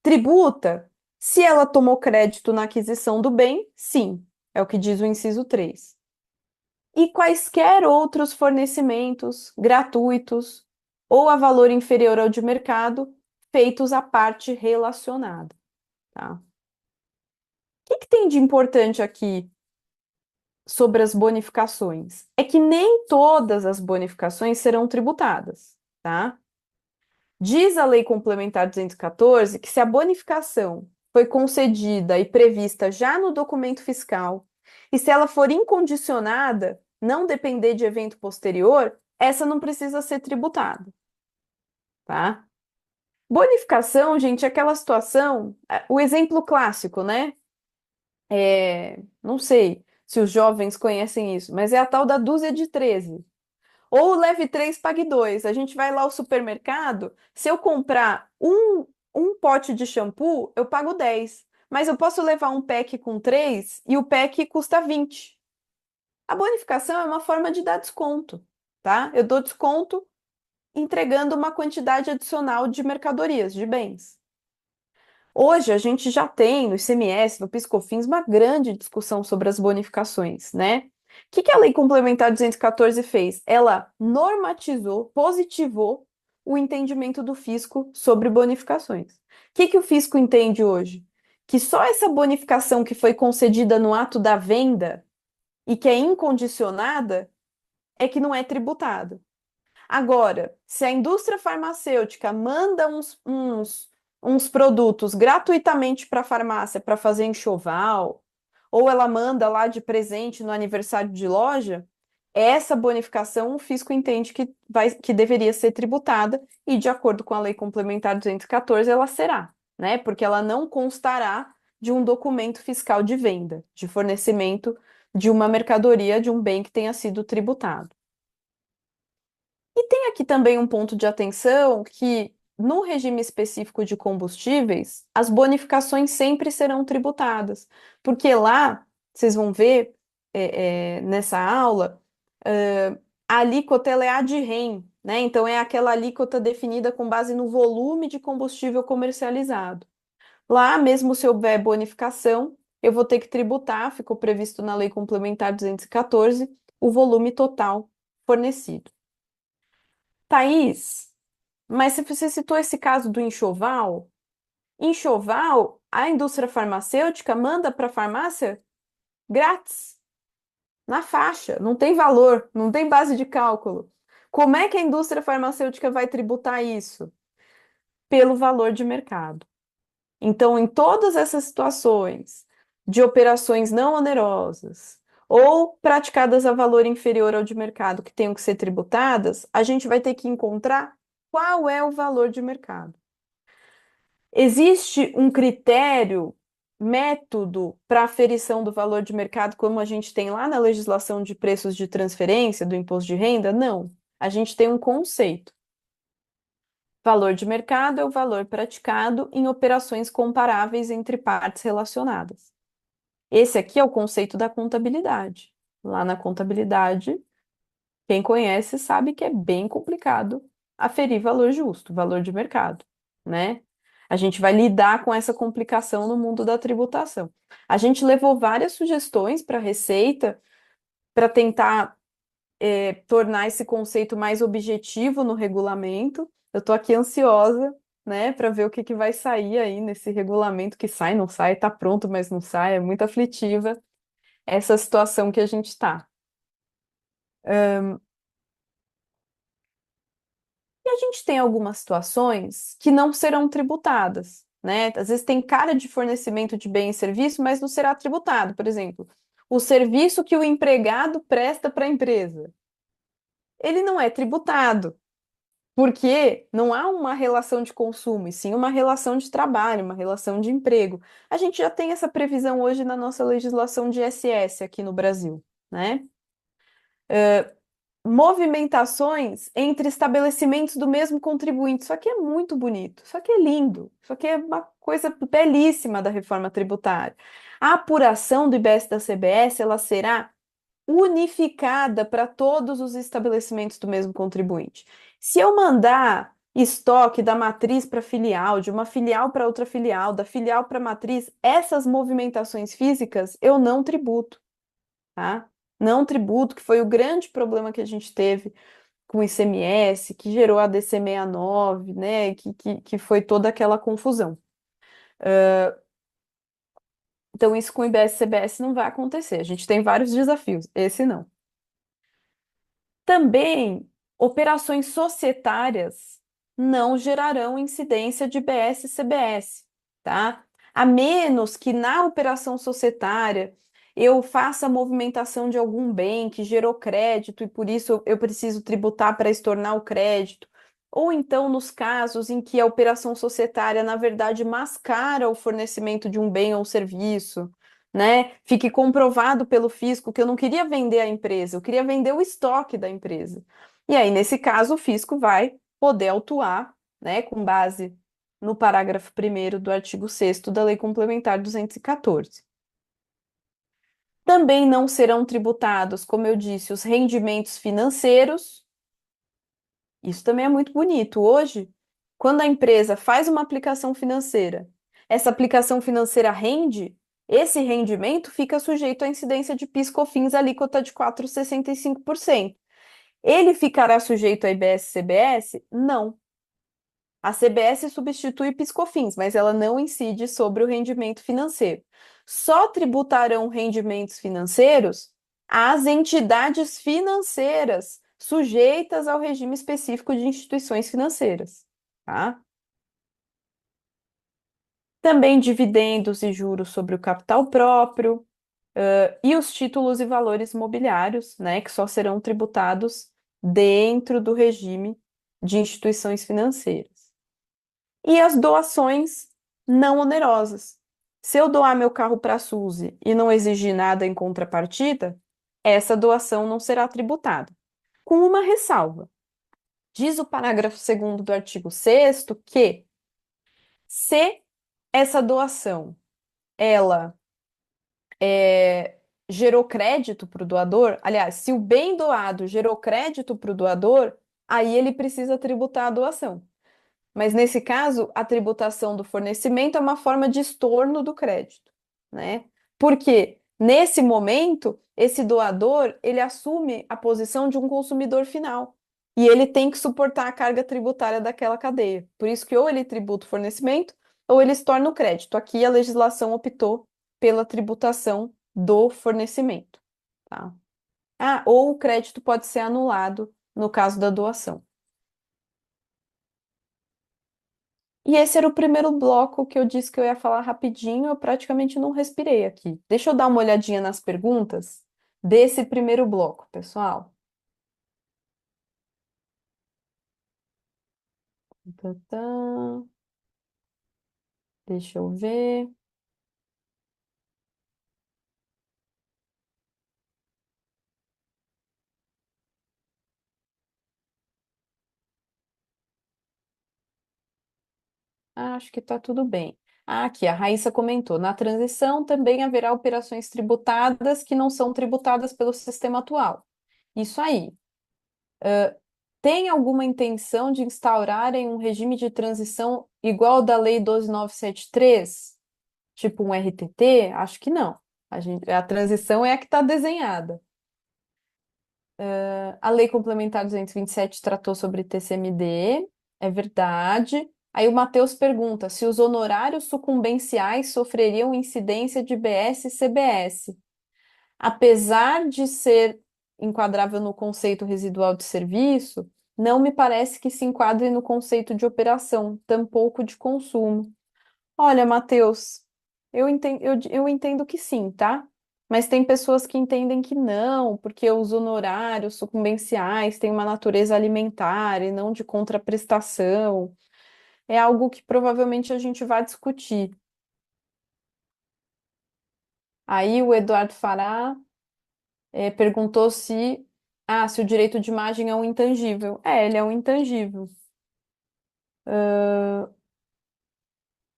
tributa? Se ela tomou crédito na aquisição do bem, sim, é o que diz o inciso 3. E quaisquer outros fornecimentos gratuitos ou a valor inferior ao de mercado, feitos à parte relacionada, tá? O que tem de importante aqui sobre as bonificações? É que nem todas as bonificações serão tributadas, tá? Diz a Lei Complementar 214 que se a bonificação foi concedida e prevista já no documento fiscal, e se ela for incondicionada, não depender de evento posterior, essa não precisa ser tributada, tá? Bonificação, gente, é aquela situação, o exemplo clássico, né? Não sei se os jovens conhecem isso, mas é a tal da dúzia de 13. Ou leve 3, pague 2. A gente vai lá ao supermercado, se eu comprar um pote de shampoo, eu pago 10. Mas eu posso levar um pack com 3 e o pack custa 20. A bonificação é uma forma de dar desconto, tá? Eu dou desconto entregando uma quantidade adicional de mercadorias, de bens. Hoje a gente já tem no ICMS, no PIS/COFINS, uma grande discussão sobre as bonificações, né? O que a Lei Complementar 214 fez? Ela normatizou, positivou o entendimento do fisco sobre bonificações. O que o fisco entende hoje? Que só essa bonificação que foi concedida no ato da venda e que é incondicionada é que não é tributada. Agora, se a indústria farmacêutica manda uns produtos gratuitamente para a farmácia para fazer enxoval, ou ela manda lá de presente no aniversário de loja, essa bonificação o fisco entende que deveria ser tributada e, de acordo com a Lei Complementar 214, ela será, né? Porque ela não constará de um documento fiscal de venda, de fornecimento de uma mercadoria, de um bem que tenha sido tributado. E tem aqui também um ponto de atenção que, no regime específico de combustíveis, as bonificações sempre serão tributadas, porque lá, vocês vão ver nessa aula, a alíquota ela é ad rem, né? Então é aquela alíquota definida com base no volume de combustível comercializado. Lá, mesmo se houver bonificação, eu vou ter que tributar, ficou previsto na Lei Complementar 214, o volume total fornecido. Thaís, mas se você citou esse caso do enxoval, a indústria farmacêutica manda para a farmácia grátis, na faixa, não tem valor, não tem base de cálculo. Como é que a indústria farmacêutica vai tributar isso? Pelo valor de mercado. Então, em todas essas situações de operações não onerosas ou praticadas a valor inferior ao de mercado que tenham que ser tributadas, a gente vai ter que encontrar qual é o valor de mercado. Existe um critério, método para aferição do valor de mercado, como a gente tem lá na legislação de preços de transferência do imposto de renda? Não. A gente tem um conceito. Valor de mercado é o valor praticado em operações comparáveis entre partes relacionadas. Esse aqui é o conceito da contabilidade. Lá na contabilidade, quem conhece sabe que é bem complicado aferir valor justo, valor de mercado, né? A gente vai lidar com essa complicação no mundo da tributação. A gente levou várias sugestões para a Receita para tentar tornar esse conceito mais objetivo no regulamento. Eu estou aqui ansiosa, né, para ver o que vai sair aí nesse regulamento que sai, não sai, está pronto, mas não sai, é muito aflitiva essa situação que a gente está. E a gente tem algumas situações que não serão tributadas, né? Às vezes tem cara de fornecimento de bem e serviço, mas não será tributado. Por exemplo, o serviço que o empregado presta para a empresa, ele não é tributado, porque não há uma relação de consumo, e sim uma relação de trabalho, uma relação de emprego. A gente já tem essa previsão hoje na nossa legislação de ISS aqui no Brasil, né? Movimentações entre estabelecimentos do mesmo contribuinte. Isso aqui é muito bonito, isso aqui é lindo, isso aqui é uma coisa belíssima da reforma tributária. A apuração do IBS da CBS, ela será unificada para todos os estabelecimentos do mesmo contribuinte. Se eu mandar estoque da matriz para filial, de uma filial para outra filial, da filial para matriz, essas movimentações físicas eu não tributo, tá? Não tributo, que foi o grande problema que a gente teve com o ICMS, que gerou a DC 69, né? Que foi toda aquela confusão. Então, isso com o IBS e CBS não vai acontecer. A gente tem vários desafios, esse não. Também, operações societárias não gerarão incidência de IBS e CBS, tá? A menos que na operação societária eu faça a movimentação de algum bem que gerou crédito e por isso eu preciso tributar para estornar o crédito. Ou então nos casos em que a operação societária, na verdade, mascara o fornecimento de um bem ou serviço, né? Fique comprovado pelo fisco que eu não queria vender a empresa, eu queria vender o estoque da empresa. E aí, nesse caso, o fisco vai poder autuar, né, com base no parágrafo 1º do artigo 6º da Lei Complementar 214. Também não serão tributados, como eu disse, os rendimentos financeiros. Isso também é muito bonito. Hoje, quando a empresa faz uma aplicação financeira, essa aplicação financeira rende, esse rendimento fica sujeito à incidência de PIS/COFINS alíquota de 4,65%. Ele ficará sujeito a IBS-CBS? Não. A CBS substitui PiscoFins, mas ela não incide sobre o rendimento financeiro. Só tributarão rendimentos financeiros as entidades financeiras sujeitas ao regime específico de instituições financeiras, tá? Também dividendos e juros sobre o capital próprio, e os títulos e valores mobiliários, né, que só serão tributados dentro do regime de instituições financeiras. E as doações não onerosas. Se eu doar meu carro para a Suzy e não exigir nada em contrapartida, essa doação não será tributada. Com uma ressalva. Diz o parágrafo 2º do artigo 6º que se essa doação ela gerou crédito para o doador, aliás, se o bem doado gerou crédito para o doador, aí ele precisa tributar a doação. Mas nesse caso, a tributação do fornecimento é uma forma de estorno do crédito, né? Porque nesse momento, esse doador, ele assume a posição de um consumidor final e ele tem que suportar a carga tributária daquela cadeia. Por isso que ou ele tributa o fornecimento ou ele estorna o crédito. Aqui a legislação optou pela tributação do fornecimento, tá? Ah, ou o crédito pode ser anulado no caso da doação. E esse era o primeiro bloco que eu disse que eu ia falar rapidinho, eu praticamente não respirei aqui. Deixa eu dar uma olhadinha nas perguntas desse primeiro bloco, pessoal. Tantã, deixa eu ver. Acho que está tudo bem. Ah, aqui, a Raíssa comentou: na transição também haverá operações tributadas que não são tributadas pelo sistema atual. Isso aí. Tem alguma intenção de instaurarem um regime de transição igual ao da Lei 12.973? Tipo um RTT? Acho que não. A transição é a que está desenhada. A Lei Complementar 227 tratou sobre TCMD, é verdade. Aí o Matheus pergunta se os honorários sucumbenciais sofreriam incidência de BS e CBS. Apesar de ser enquadrável no conceito residual de serviço, não me parece que se enquadre no conceito de operação, tampouco de consumo. Olha, Matheus, eu entendo que sim, tá? Mas tem pessoas que entendem que não, porque os honorários sucumbenciais têm uma natureza alimentar e não de contraprestação. É algo que provavelmente a gente vai discutir. Aí o Eduardo Fará perguntou se o direito de imagem é um intangível. É, ele é um intangível.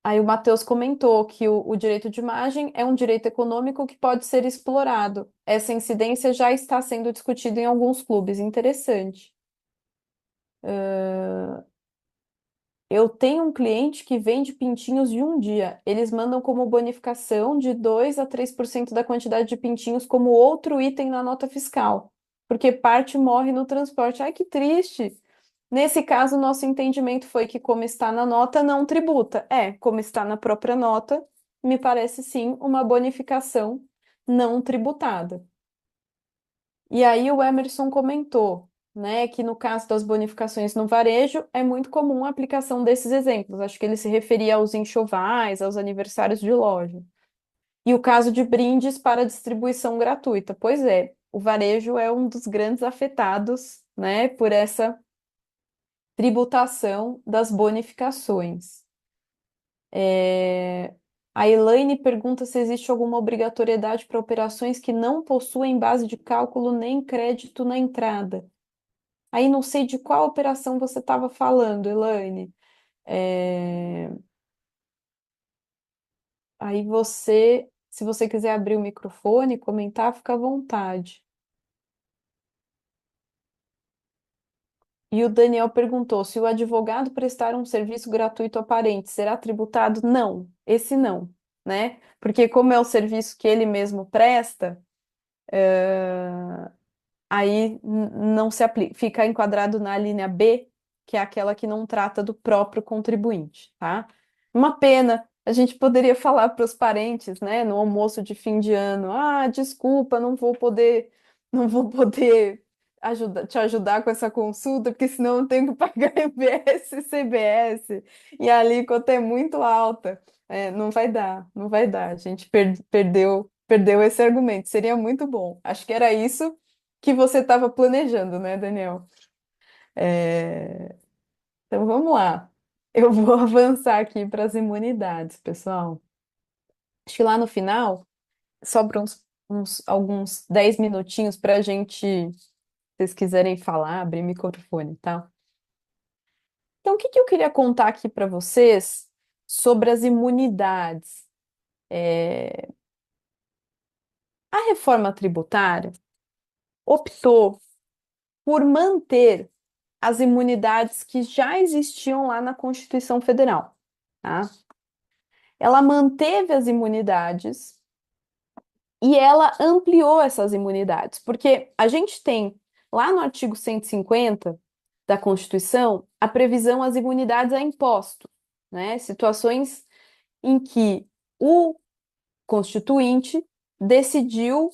Aí o Matheus comentou que o direito de imagem é um direito econômico que pode ser explorado. Essa incidência já está sendo discutida em alguns clubes. Interessante. Eu tenho um cliente que vende pintinhos de um dia. Eles mandam como bonificação de 2 a 3% da quantidade de pintinhos como outro item na nota fiscal, porque parte morre no transporte. Ai, que triste! Nesse caso, nosso entendimento foi que, como está na nota, não tributa. É, como está na própria nota, me parece sim uma bonificação não tributada. E aí o Emerson comentou, né, que no caso das bonificações no varejo é muito comum a aplicação desses exemplos. Acho que ele se referia aos enxovais, aos aniversários de loja. E o caso de brindes para distribuição gratuita. Pois é, o varejo é um dos grandes afetados, né, por essa tributação das bonificações. A Elaine pergunta se existe alguma obrigatoriedade para operações que não possuem base de cálculo nem crédito na entrada. Aí não sei de qual operação você estava falando, Elaine. É, Aí se você quiser abrir o microfone e comentar, fica à vontade. E o Daniel perguntou se o advogado prestar um serviço gratuito aparente será tributado? Não, esse não, né? Porque como é o serviço que ele mesmo presta, aí não se aplica, fica enquadrado na linha B que é aquela que não trata do próprio contribuinte, tá? Uma pena, a gente poderia falar para os parentes, né, no almoço de fim de ano, ah, desculpa, não vou poder te ajudar com essa consulta, porque senão eu tenho que pagar IBS e CBS, e a alíquota é muito alta. É, não vai dar, não vai dar. A gente perdeu esse argumento. Seria muito bom. Acho que era isso que você estava planejando, né, Daniel? É, então vamos lá. Eu vou avançar aqui para as imunidades, pessoal. Acho que lá no final sobra alguns 10 minutinhos para a gente, se vocês quiserem falar, abrir microfone, tá? Então, o que que eu queria contar aqui para vocês sobre as imunidades? A reforma tributária optou por manter as imunidades que já existiam lá na Constituição Federal, tá? Ela manteve as imunidades e ela ampliou essas imunidades, porque a gente tem lá no artigo 150 da Constituição a previsão às imunidades a imposto, né? Situações em que o constituinte decidiu,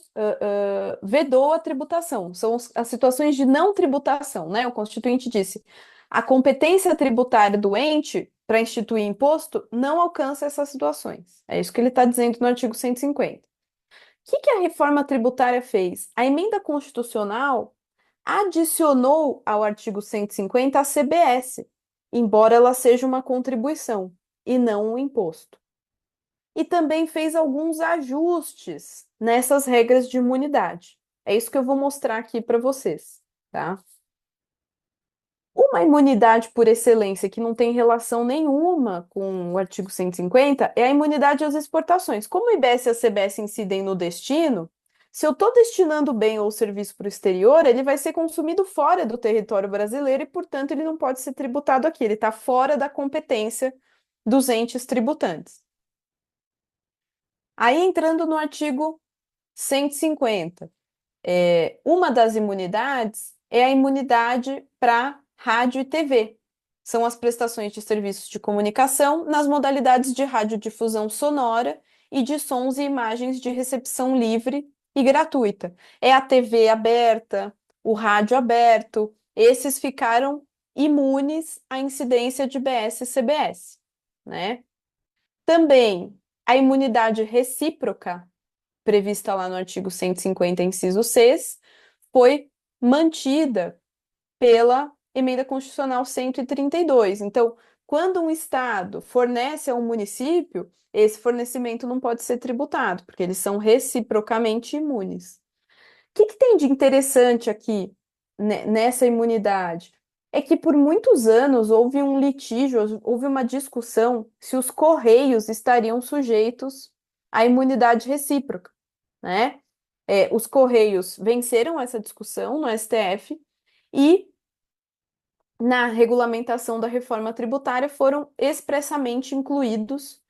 vedou a tributação. São as situações de não tributação, né? O constituinte disse: a competência tributária do ente para instituir imposto não alcança essas situações. É isso que ele está dizendo no artigo 150. O que que a reforma tributária fez? A emenda constitucional adicionou ao artigo 150 a CBS, embora ela seja uma contribuição e não um imposto. E também fez alguns ajustes nessas regras de imunidade. É isso que eu vou mostrar aqui para vocês, tá? Uma imunidade por excelência que não tem relação nenhuma com o artigo 150 é a imunidade às exportações. Como o IBS e a CBS incidem no destino, se eu estou destinando bem ou serviço para o exterior, ele vai ser consumido fora do território brasileiro e, portanto, ele não pode ser tributado aqui. Ele está fora da competência dos entes tributantes. Aí, entrando no artigo 150, uma das imunidades é a imunidade para rádio e TV. São as prestações de serviços de comunicação nas modalidades de radiodifusão sonora e de sons e imagens de recepção livre e gratuita. É a TV aberta, o rádio aberto, esses ficaram imunes à incidência de BS e CBS, né? Também a imunidade recíproca prevista lá no artigo 150, inciso 6, foi mantida pela Emenda Constitucional 132. Então, quando um Estado fornece a um município, esse fornecimento não pode ser tributado, porque eles são reciprocamente imunes. O que que tem de interessante aqui, nessa imunidade? É que por muitos anos houve um litígio, houve uma discussão se os Correios estariam sujeitos à imunidade recíproca, né? Os Correios venceram essa discussão no STF e na regulamentação da reforma tributária foram expressamente incluídos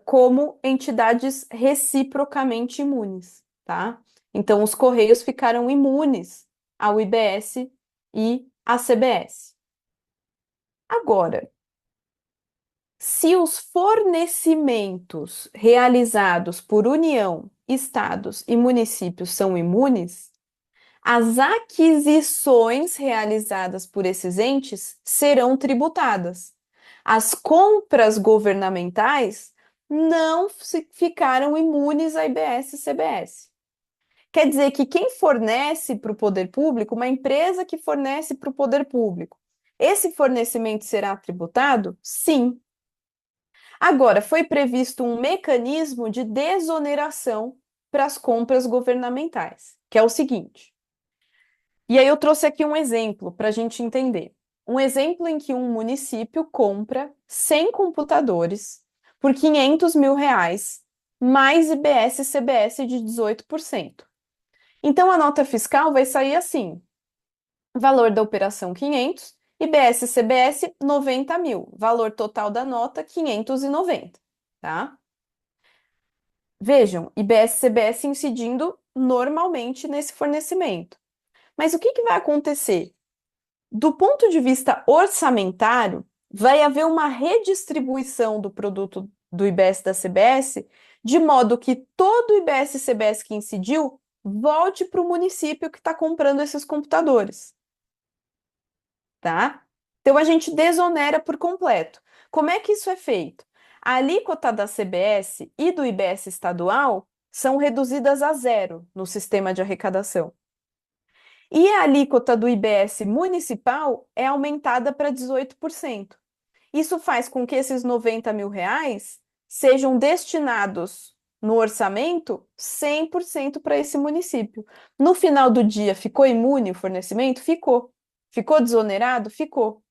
como entidades reciprocamente imunes, tá? Então, os Correios ficaram imunes ao IBS e à CBS. Agora, se os fornecimentos realizados por União, estados e municípios são imunes, as aquisições realizadas por esses entes serão tributadas. As compras governamentais não ficaram imunes a IBS e CBS. Quer dizer que quem fornece para o poder público, uma empresa que fornece para o poder público, esse fornecimento será tributado? Sim. Agora, foi previsto um mecanismo de desoneração para as compras governamentais, que é o seguinte. E aí eu trouxe aqui um exemplo para a gente entender. Um exemplo em que um município compra 100 computadores por R$ 500 mil, mais IBS e CBS de 18%. Então, a nota fiscal vai sair assim: valor da operação 500, IBS e CBS 90 mil, valor total da nota 590, tá? Vejam, IBS e CBS incidindo normalmente nesse fornecimento. Mas o que que vai acontecer? Do ponto de vista orçamentário, vai haver uma redistribuição do produto do IBS da CBS, de modo que todo o IBS e CBS que incidiu volte para o município que está comprando esses computadores, tá? Então a gente desonera por completo. Como é que isso é feito? A alíquota da CBS e do IBS estadual são reduzidas a zero no sistema de arrecadação. E a alíquota do IBS municipal é aumentada para 18%. Isso faz com que esses R$ 90.000 sejam destinados no orçamento 100% para esse município. No final do dia, ficou imune o fornecimento? Ficou. Ficou desonerado? Ficou.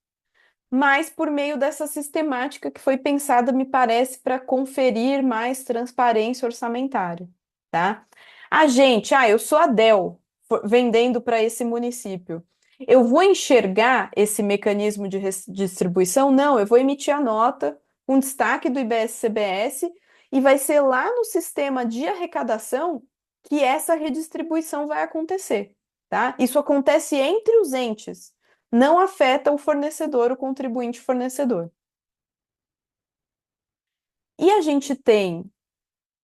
Mas por meio dessa sistemática que foi pensada, me parece, para conferir mais transparência orçamentária, tá? A gente, eu sou a Dell, vendendo para esse município. Eu vou enxergar esse mecanismo de distribuição? Não, eu vou emitir a nota com destaque do IBS-CBS e vai ser lá no sistema de arrecadação que essa redistribuição vai acontecer, tá? Isso acontece entre os entes, não afeta o fornecedor, o contribuinte fornecedor. E a gente tem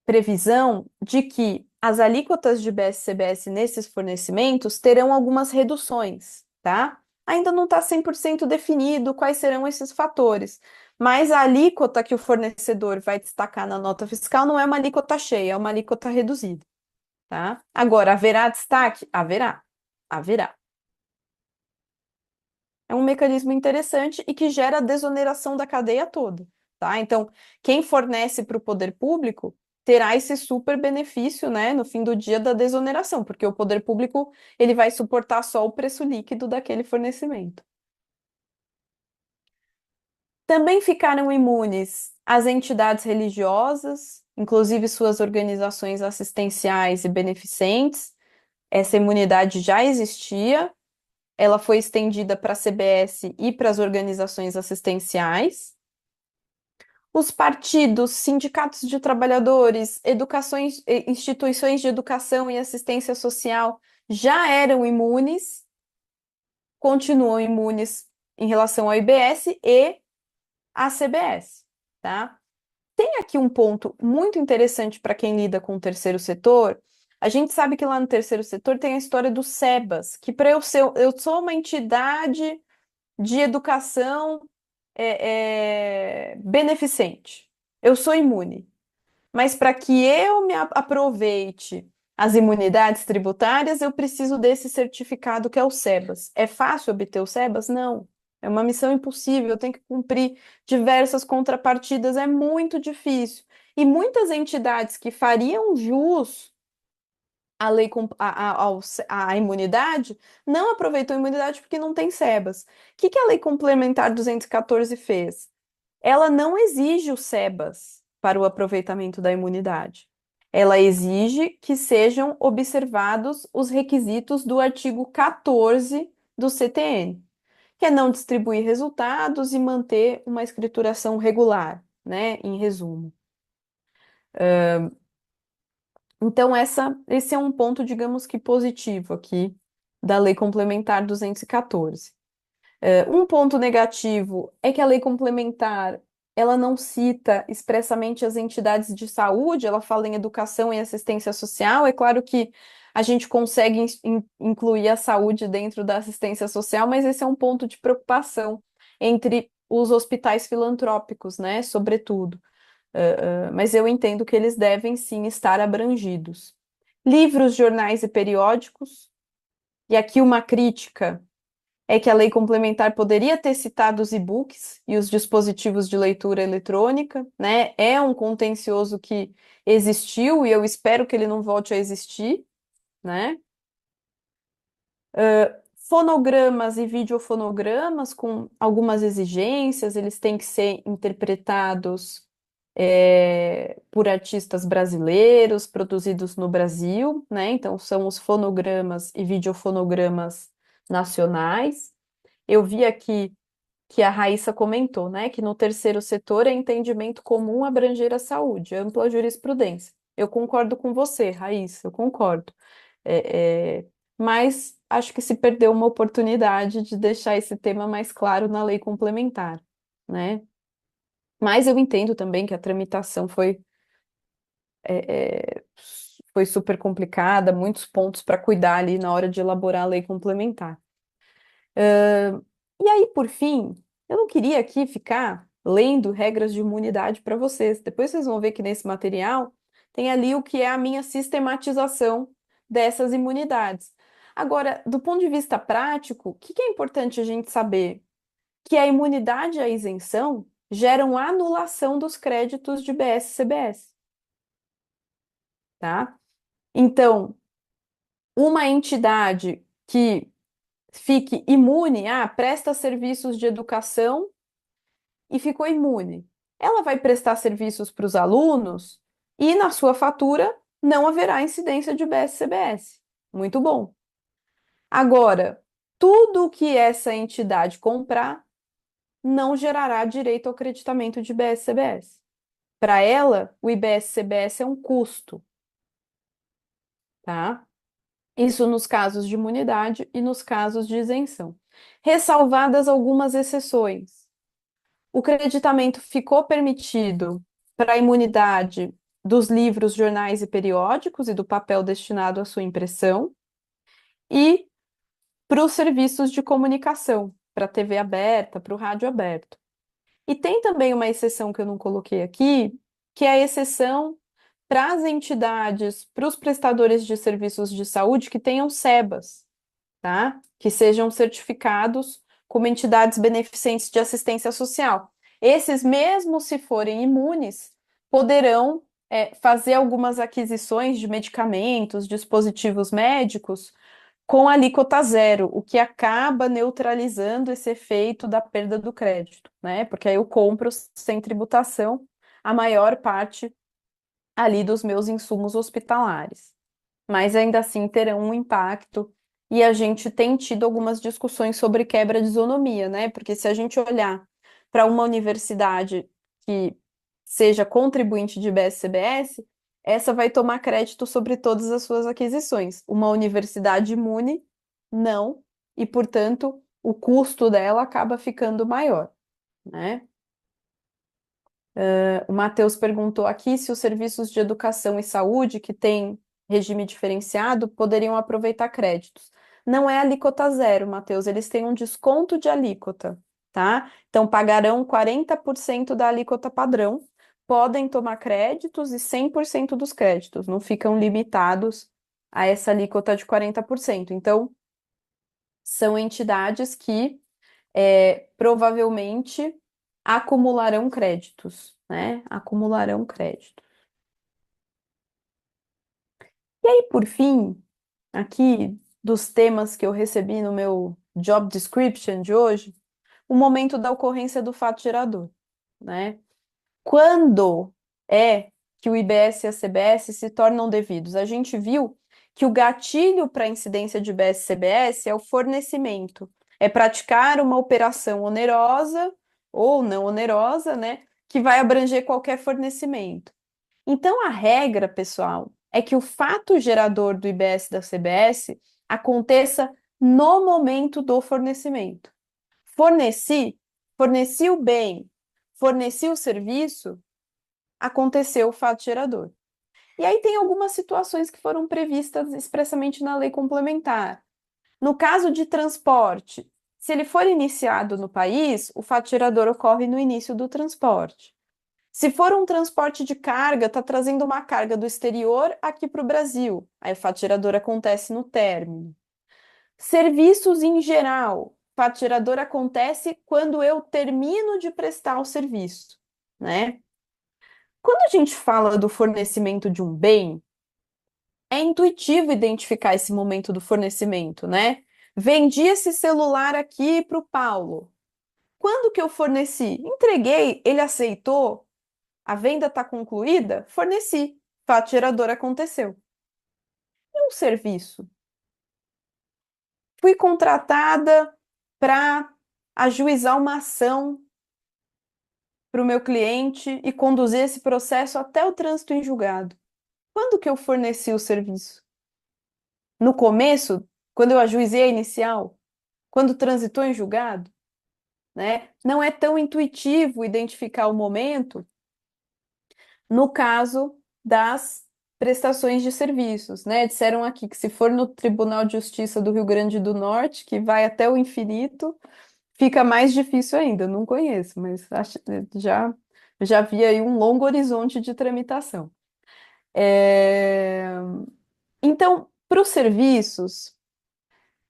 previsão de que as alíquotas de BS-CBS nesses fornecimentos terão algumas reduções, tá? Ainda não está 100% definido quais serão esses fatores, mas a alíquota que o fornecedor vai destacar na nota fiscal não é uma alíquota cheia, é uma alíquota reduzida, tá? Agora, haverá destaque? Haverá. Haverá. É um mecanismo interessante e que gera a desoneração da cadeia toda, tá? Então, quem fornece para o poder público terá esse super benefício, né, no fim do dia da desoneração, porque o poder público ele vai suportar só o preço líquido daquele fornecimento. Também ficaram imunes as entidades religiosas, inclusive suas organizações assistenciais e beneficentes. Essa imunidade já existia, ela foi estendida para a CBS e para as organizações assistenciais. Os partidos, sindicatos de trabalhadores, instituições de educação e assistência social já eram imunes, continuam imunes em relação ao IBS e à CBS, tá? Tem aqui um ponto muito interessante para quem lida com o terceiro setor. A gente sabe que lá no terceiro setor tem a história do SEBAS, que para eu sou uma entidade de educação beneficente. Eu sou imune. Mas para que eu me aproveite as imunidades tributárias, eu preciso desse certificado que é o SEBAS. É fácil obter o SEBAS? Não. É uma missão impossível, eu tenho que cumprir diversas contrapartidas, é muito difícil. E muitas entidades que fariam jus à lei à imunidade não aproveitou a imunidade porque não tem SEBAS. O que a Lei Complementar 214 fez? Ela não exige o SEBAS para o aproveitamento da imunidade. Ela exige que sejam observados os requisitos do artigo 14 do CTN, que é não distribuir resultados e manter uma escrituração regular, né? Em resumo. Então, esse é um ponto, digamos que positivo aqui da Lei Complementar 214. Um ponto negativo é que a lei complementar ela não cita expressamente as entidades de saúde, ela fala em educação e assistência social. É claro que a gente consegue incluir a saúde dentro da assistência social, mas esse é um ponto de preocupação entre os hospitais filantrópicos, né, sobretudo. Mas eu entendo que eles devem sim estar abrangidos. Livros, jornais e periódicos, e aqui uma crítica é que a lei complementar poderia ter citado os e-books e os dispositivos de leitura eletrônica, né? É um contencioso que existiu e eu espero que ele não volte a existir, né? Fonogramas e videofonogramas com algumas exigências, eles têm que ser interpretados por artistas brasileiros, produzidos no Brasil, né? Então, são os fonogramas e videofonogramas nacionais. Eu vi aqui que a Raíssa comentou, né, que no terceiro setor é entendimento comum abranger a saúde, ampla jurisprudência. Eu concordo com você, Raíssa, eu concordo. É, é, mas acho que se perdeu uma oportunidade de deixar esse tema mais claro na lei complementar, né? Mas eu entendo também que a tramitação foi super complicada, muitos pontos para cuidar ali na hora de elaborar a lei complementar. E aí, por fim, eu não queria aqui ficar lendo regras de imunidade para vocês. Depois vocês vão ver que nesse material tem ali o que é a minha sistematização dessas imunidades. Agora, do ponto de vista prático, o que que é importante a gente saber? Que a imunidade e a isenção geram anulação dos créditos de BS-CBS, tá? Então, uma entidade que fique imune, presta serviços de educação e ficou imune. Ela vai prestar serviços para os alunos e na sua fatura não haverá incidência de BS-CBS. Muito bom. Agora, tudo que essa entidade comprar não gerará direito ao creditamento de BS-CBS. Para ela, o IBS-CBS é um custo, tá? Isso nos casos de imunidade e nos casos de isenção. Ressalvadas algumas exceções. O creditamento ficou permitido para a imunidade dos livros, jornais e periódicos e do papel destinado à sua impressão, e para os serviços de comunicação, para a TV aberta, para o rádio aberto. E tem também uma exceção que eu não coloquei aqui, que é a exceção para as entidades, para os prestadores de serviços de saúde que tenham SEBAS, tá? Que sejam certificados como entidades beneficentes de assistência social. Esses, mesmo se forem imunes, poderão fazer algumas aquisições de medicamentos, dispositivos médicos com alíquota zero, o que acaba neutralizando esse efeito da perda do crédito, né? Porque aí eu compro sem tributação a maior parte ali dos meus insumos hospitalares, mas ainda assim terão um impacto. E a gente tem tido algumas discussões sobre quebra de isonomia, né? Porque se a gente olhar para uma universidade que seja contribuinte de BS-CBS, essa vai tomar crédito sobre todas as suas aquisições. Uma universidade imune, não, e portanto o custo dela acaba ficando maior, né? O Matheus perguntou aqui se os serviços de educação e saúde que têm regime diferenciado poderiam aproveitar créditos. Não é alíquota zero, Matheus, eles têm um desconto de alíquota, tá? Então pagarão 40% da alíquota padrão, podem tomar créditos e 100% dos créditos, não ficam limitados a essa alíquota de 40%. Então, são entidades que provavelmente acumularão créditos, né? Acumularão créditos. E aí, por fim, aqui dos temas que eu recebi no meu job description de hoje, o momento da ocorrência do fato gerador, né? Quando é que o IBS e a CBS se tornam devidos? A gente viu que o gatilho para a incidência de IBS-CBS é o fornecimento, é praticar uma operação onerosa ou não onerosa, né, que vai abranger qualquer fornecimento. Então, a regra, pessoal, é que o fato gerador do IBS e da CBS aconteça no momento do fornecimento. Forneci, forneci o bem, forneci o serviço, aconteceu o fato gerador. E aí tem algumas situações que foram previstas expressamente na lei complementar. No caso de transporte, se ele for iniciado no país, o fato gerador ocorre no início do transporte. Se for um transporte de carga, está trazendo uma carga do exterior aqui para o Brasil, aí o fato gerador acontece no término. Serviços em geral, fato gerador acontece quando eu termino de prestar o serviço, né? Quando a gente fala do fornecimento de um bem, é intuitivo identificar esse momento do fornecimento, né? Vendi esse celular aqui para o Paulo. Quando que eu forneci? Entreguei, ele aceitou, a venda está concluída? Forneci. Fato gerador aconteceu. E um serviço? Fui contratada para ajuizar uma ação para o meu cliente e conduzir esse processo até o trânsito em julgado. Quando que eu forneci o serviço? No começo quando eu ajuizei a inicial, quando transitou em julgado, né? Não é tão intuitivo identificar o momento no caso das prestações de serviços, né? Disseram aqui que se for no Tribunal de Justiça do Rio Grande do Norte, que vai até o infinito, fica mais difícil ainda. Eu não conheço, mas já, já vi aí um longo horizonte de tramitação. É, Então, para os serviços,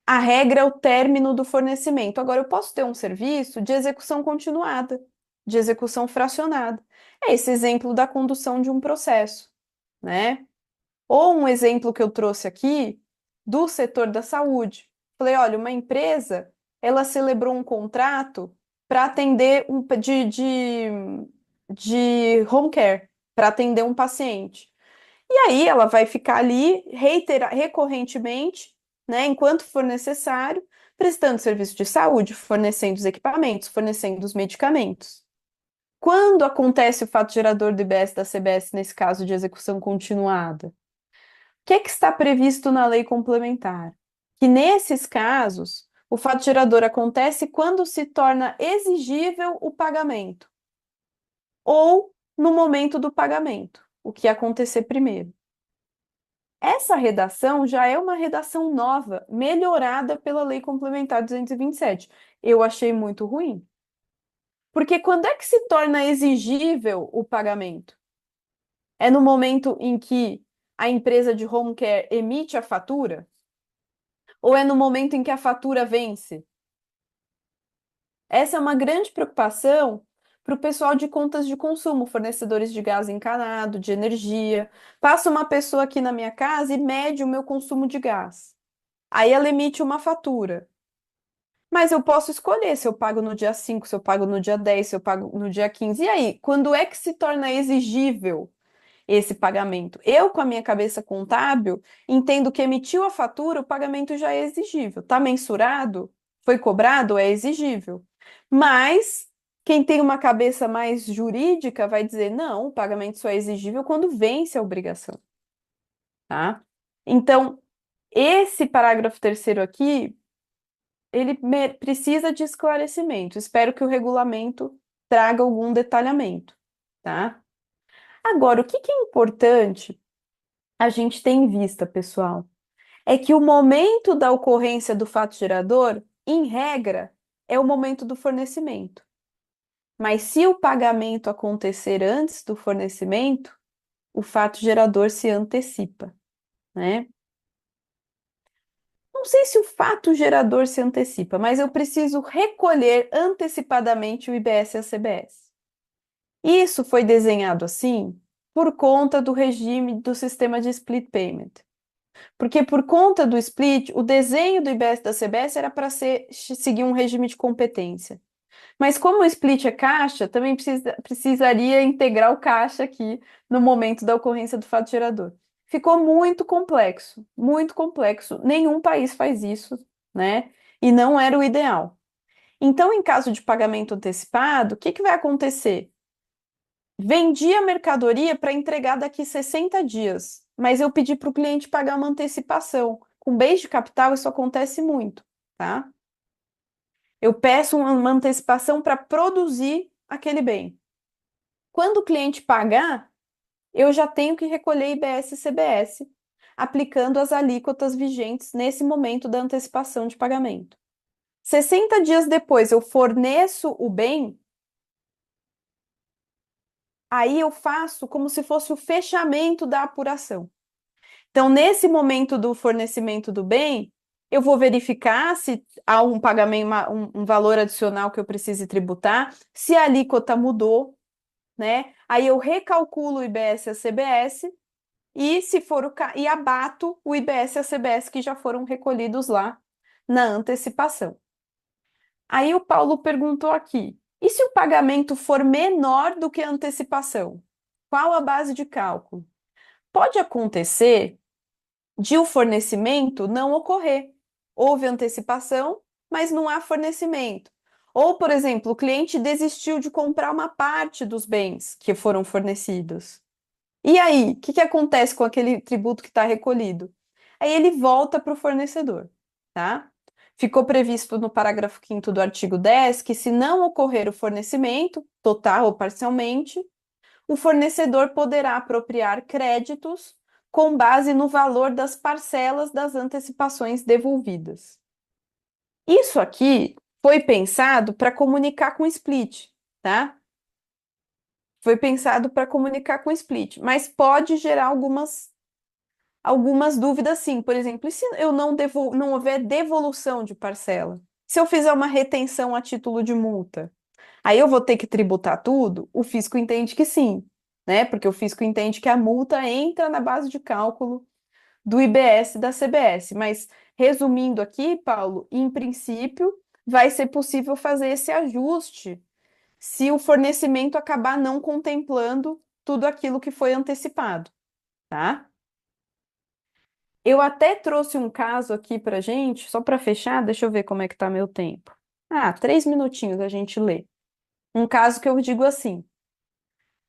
a regra é o término do fornecimento. Agora, eu posso ter um serviço de execução continuada, de execução fracionada. É esse exemplo da condução de um processo, né? Ou um exemplo que eu trouxe aqui do setor da saúde. Falei, olha, uma empresa, ela celebrou um contrato para atender de home care, para atender um paciente. E aí ela vai ficar ali recorrentemente, né, enquanto for necessário, prestando serviço de saúde, fornecendo os equipamentos, fornecendo os medicamentos. Quando acontece o fato gerador do IBS da CBS, nesse caso de execução continuada? O que é que está previsto na lei complementar? Que nesses casos, o fato gerador acontece quando se torna exigível o pagamento, ou no momento do pagamento, o que acontecer primeiro. Essa redação já é uma redação nova, melhorada pela Lei Complementar 227. Eu achei muito ruim. Porque quando é que se torna exigível o pagamento? É no momento em que a empresa de home care emite a fatura? Ou é no momento em que a fatura vence? Essa é uma grande preocupação para o pessoal de contas de consumo, fornecedores de gás encanado, de energia. Passa uma pessoa aqui na minha casa e mede o meu consumo de gás. Aí ela emite uma fatura. Mas eu posso escolher se eu pago no dia 5, se eu pago no dia 10, se eu pago no dia 15. E aí, quando é que se torna exigível esse pagamento? Eu, com a minha cabeça contábil, entendo que emitiu a fatura, o pagamento já é exigível. Está mensurado? Foi cobrado? É exigível. Mas quem tem uma cabeça mais jurídica vai dizer: não, o pagamento só é exigível quando vence a obrigação, tá? Então, esse parágrafo terceiro aqui ele precisa de esclarecimento. Espero que o regulamento traga algum detalhamento, tá? Agora, o que que é importante a gente ter em vista, pessoal, é que o momento da ocorrência do fato gerador, em regra, é o momento do fornecimento. Mas se o pagamento acontecer antes do fornecimento, o fato gerador se antecipa, né? Não sei se o fato gerador se antecipa, mas eu preciso recolher antecipadamente o IBS e a CBS. Isso foi desenhado assim por conta do regime do sistema de split payment. Porque por conta do split, o desenho do IBS e da CBS era para seguir um regime de competência. Mas como o split é caixa, também precisaria integrar o caixa aqui no momento da ocorrência do fato gerador. Ficou muito complexo, muito complexo. Nenhum país faz isso, né? E não era o ideal. Então, em caso de pagamento antecipado, o que que vai acontecer? Vendi a mercadoria para entregar daqui 60 dias, mas eu pedi para o cliente pagar uma antecipação. Com bens de capital, isso acontece muito, tá? Eu peço uma antecipação para produzir aquele bem. Quando o cliente pagar, eu já tenho que recolher IBS e CBS, aplicando as alíquotas vigentes nesse momento da antecipação de pagamento. 60 dias depois, eu forneço o bem, aí eu faço como se fosse o fechamento da apuração. Então, nesse momento do fornecimento do bem, eu vou verificar se há um pagamento, um valor adicional que eu precise tributar, se a alíquota mudou, né? Aí eu recalculo o IBS e a CBS e se for e abato o IBS e a CBS que já foram recolhidos lá na antecipação. Aí o Paulo perguntou aqui: e se o pagamento for menor do que a antecipação? Qual a base de cálculo? Pode acontecer de o fornecimento não ocorrer. Houve antecipação, mas não há fornecimento. Ou, por exemplo, o cliente desistiu de comprar uma parte dos bens que foram fornecidos. E aí, o que que acontece com aquele tributo que está recolhido? Aí ele volta para o fornecedor. tá? Ficou previsto no parágrafo 5º do artigo 10 que, se não ocorrer o fornecimento, total ou parcialmente, o fornecedor poderá apropriar créditos com base no valor das parcelas das antecipações devolvidas. Isso aqui foi pensado para comunicar com o split, tá? Foi pensado para comunicar com o split, mas pode gerar algumas dúvidas, sim. Por exemplo, e se eu não houver devolução de parcela? Se eu fizer uma retenção a título de multa, aí eu vou ter que tributar tudo? O fisco entende que sim, né? Porque o fisco entende que a multa entra na base de cálculo do IBS e da CBS. Mas, resumindo aqui, Paulo, em princípio, vai ser possível fazer esse ajuste se o fornecimento acabar não contemplando tudo aquilo que foi antecipado, tá? Eu até trouxe um caso aqui para gente, só para fechar, deixa eu ver como é que tá meu tempo. 3 minutinhos a gente lê. Um caso que eu digo assim: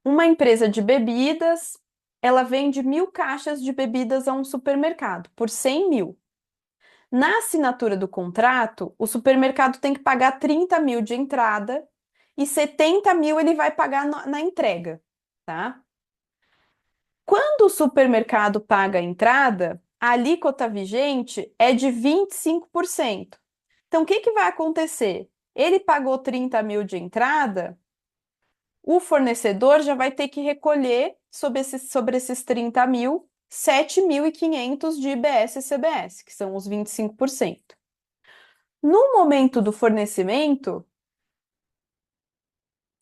uma empresa de bebidas, ela vende 1.000 caixas de bebidas a um supermercado por 100 mil. Na assinatura do contrato, o supermercado tem que pagar 30 mil de entrada e 70 mil ele vai pagar na entrega, tá? Quando o supermercado paga a entrada, a alíquota vigente é de 25%. Então, o que que vai acontecer? Ele pagou 30 mil de entrada, o fornecedor já vai ter que recolher sobre esses 30 mil, 7.500 de IBS e CBS, que são os 25%. No momento do fornecimento,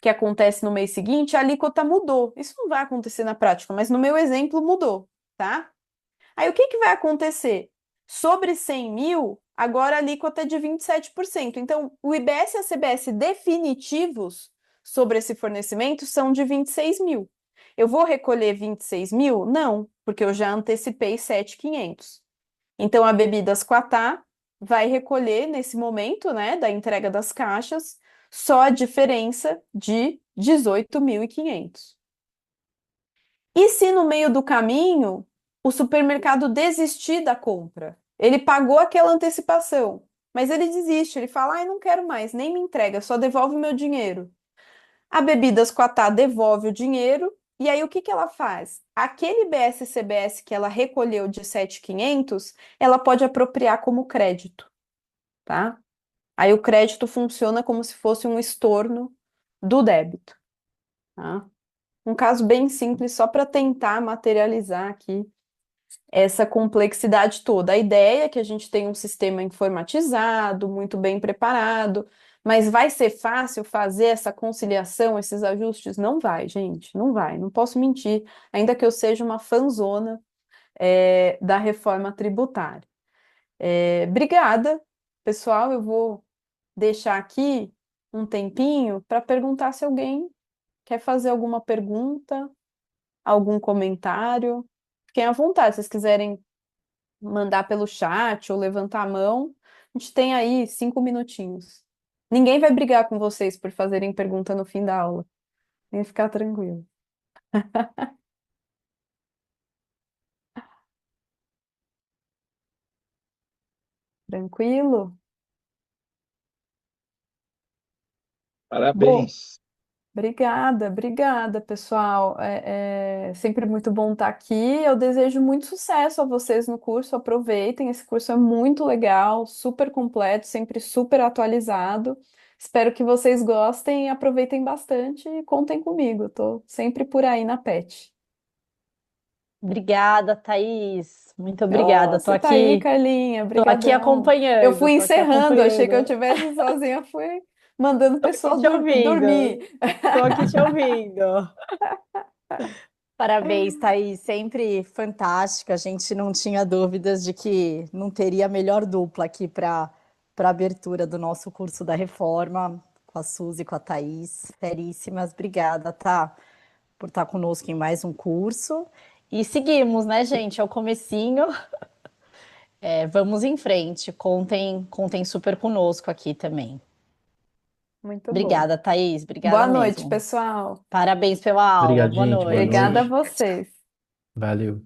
que acontece no mês seguinte, a alíquota mudou. Isso não vai acontecer na prática, mas no meu exemplo mudou, tá? Aí o que que vai acontecer? Sobre 100 mil, agora a alíquota é de 27%. Então, o IBS e a CBS definitivos sobre esse fornecimento são de 26 mil. Eu vou recolher 26 mil? Não, porque eu já antecipei 7.500. Então, a Bebidas Quatá vai recolher, nesse momento, né, da entrega das caixas, só a diferença de 18.500. E se no meio do caminho o supermercado desistir da compra? Ele pagou aquela antecipação, mas ele desiste, ele fala: ai, não quero mais, nem me entrega, só devolve o meu dinheiro. A Bebidas Quatá devolve o dinheiro, e aí o que que ela faz? Aquele BS-CBS que ela recolheu de 7.500, ela pode apropriar como crédito, tá? Aí o crédito funciona como se fosse um estorno do débito, tá? Um caso bem simples, só para tentar materializar aqui essa complexidade toda. A ideia é que a gente tenha um sistema informatizado, muito bem preparado, mas vai ser fácil fazer essa conciliação, esses ajustes? Não vai, gente, não vai, não posso mentir, ainda que eu seja uma fanzona, da reforma tributária. Obrigada, pessoal, eu vou deixar aqui um tempinho para perguntar se alguém quer fazer alguma pergunta, algum comentário. Fiquem à vontade, se vocês quiserem mandar pelo chat ou levantar a mão, a gente tem aí 5 minutinhos. Ninguém vai brigar com vocês por fazerem pergunta no fim da aula. Tem que ficar tranquilo. Tranquilo? Bom, Parabéns. obrigada, obrigada, pessoal. É sempre muito bom estar aqui. Eu desejo muito sucesso a vocês no curso. Aproveitem, esse curso é muito legal, super completo, sempre super atualizado. Espero que vocês gostem e aproveitem bastante e contem comigo. Estou sempre por aí na PET. Obrigada, Thaís. Muito Oh, obrigada. você tá aí, Carlinha. Tô aqui Brigadão. Eu acompanhando, fui tô aqui encerrando, achei que eu acompanhando. tivesse sozinha, fui mandando o Tô aqui pessoal te ouvindo. dormir. Tô aqui te ouvindo. Parabéns, Thaís. Sempre fantástica. A gente não tinha dúvidas de que não teria a melhor dupla aqui para abertura do nosso curso da reforma, com a Suzy e com a Thaís. Seríssimas. Obrigada, tá? Por estar conosco em mais um curso. E seguimos, né, gente? É o comecinho. Vamos em frente. Contem super conosco aqui também. Muito bom. Obrigada, Thaís. Obrigada Boa noite, mesmo. pessoal. Parabéns pela aula. Obrigado, Boa gente. Boa Obrigada a noite. noite. vocês. Valeu.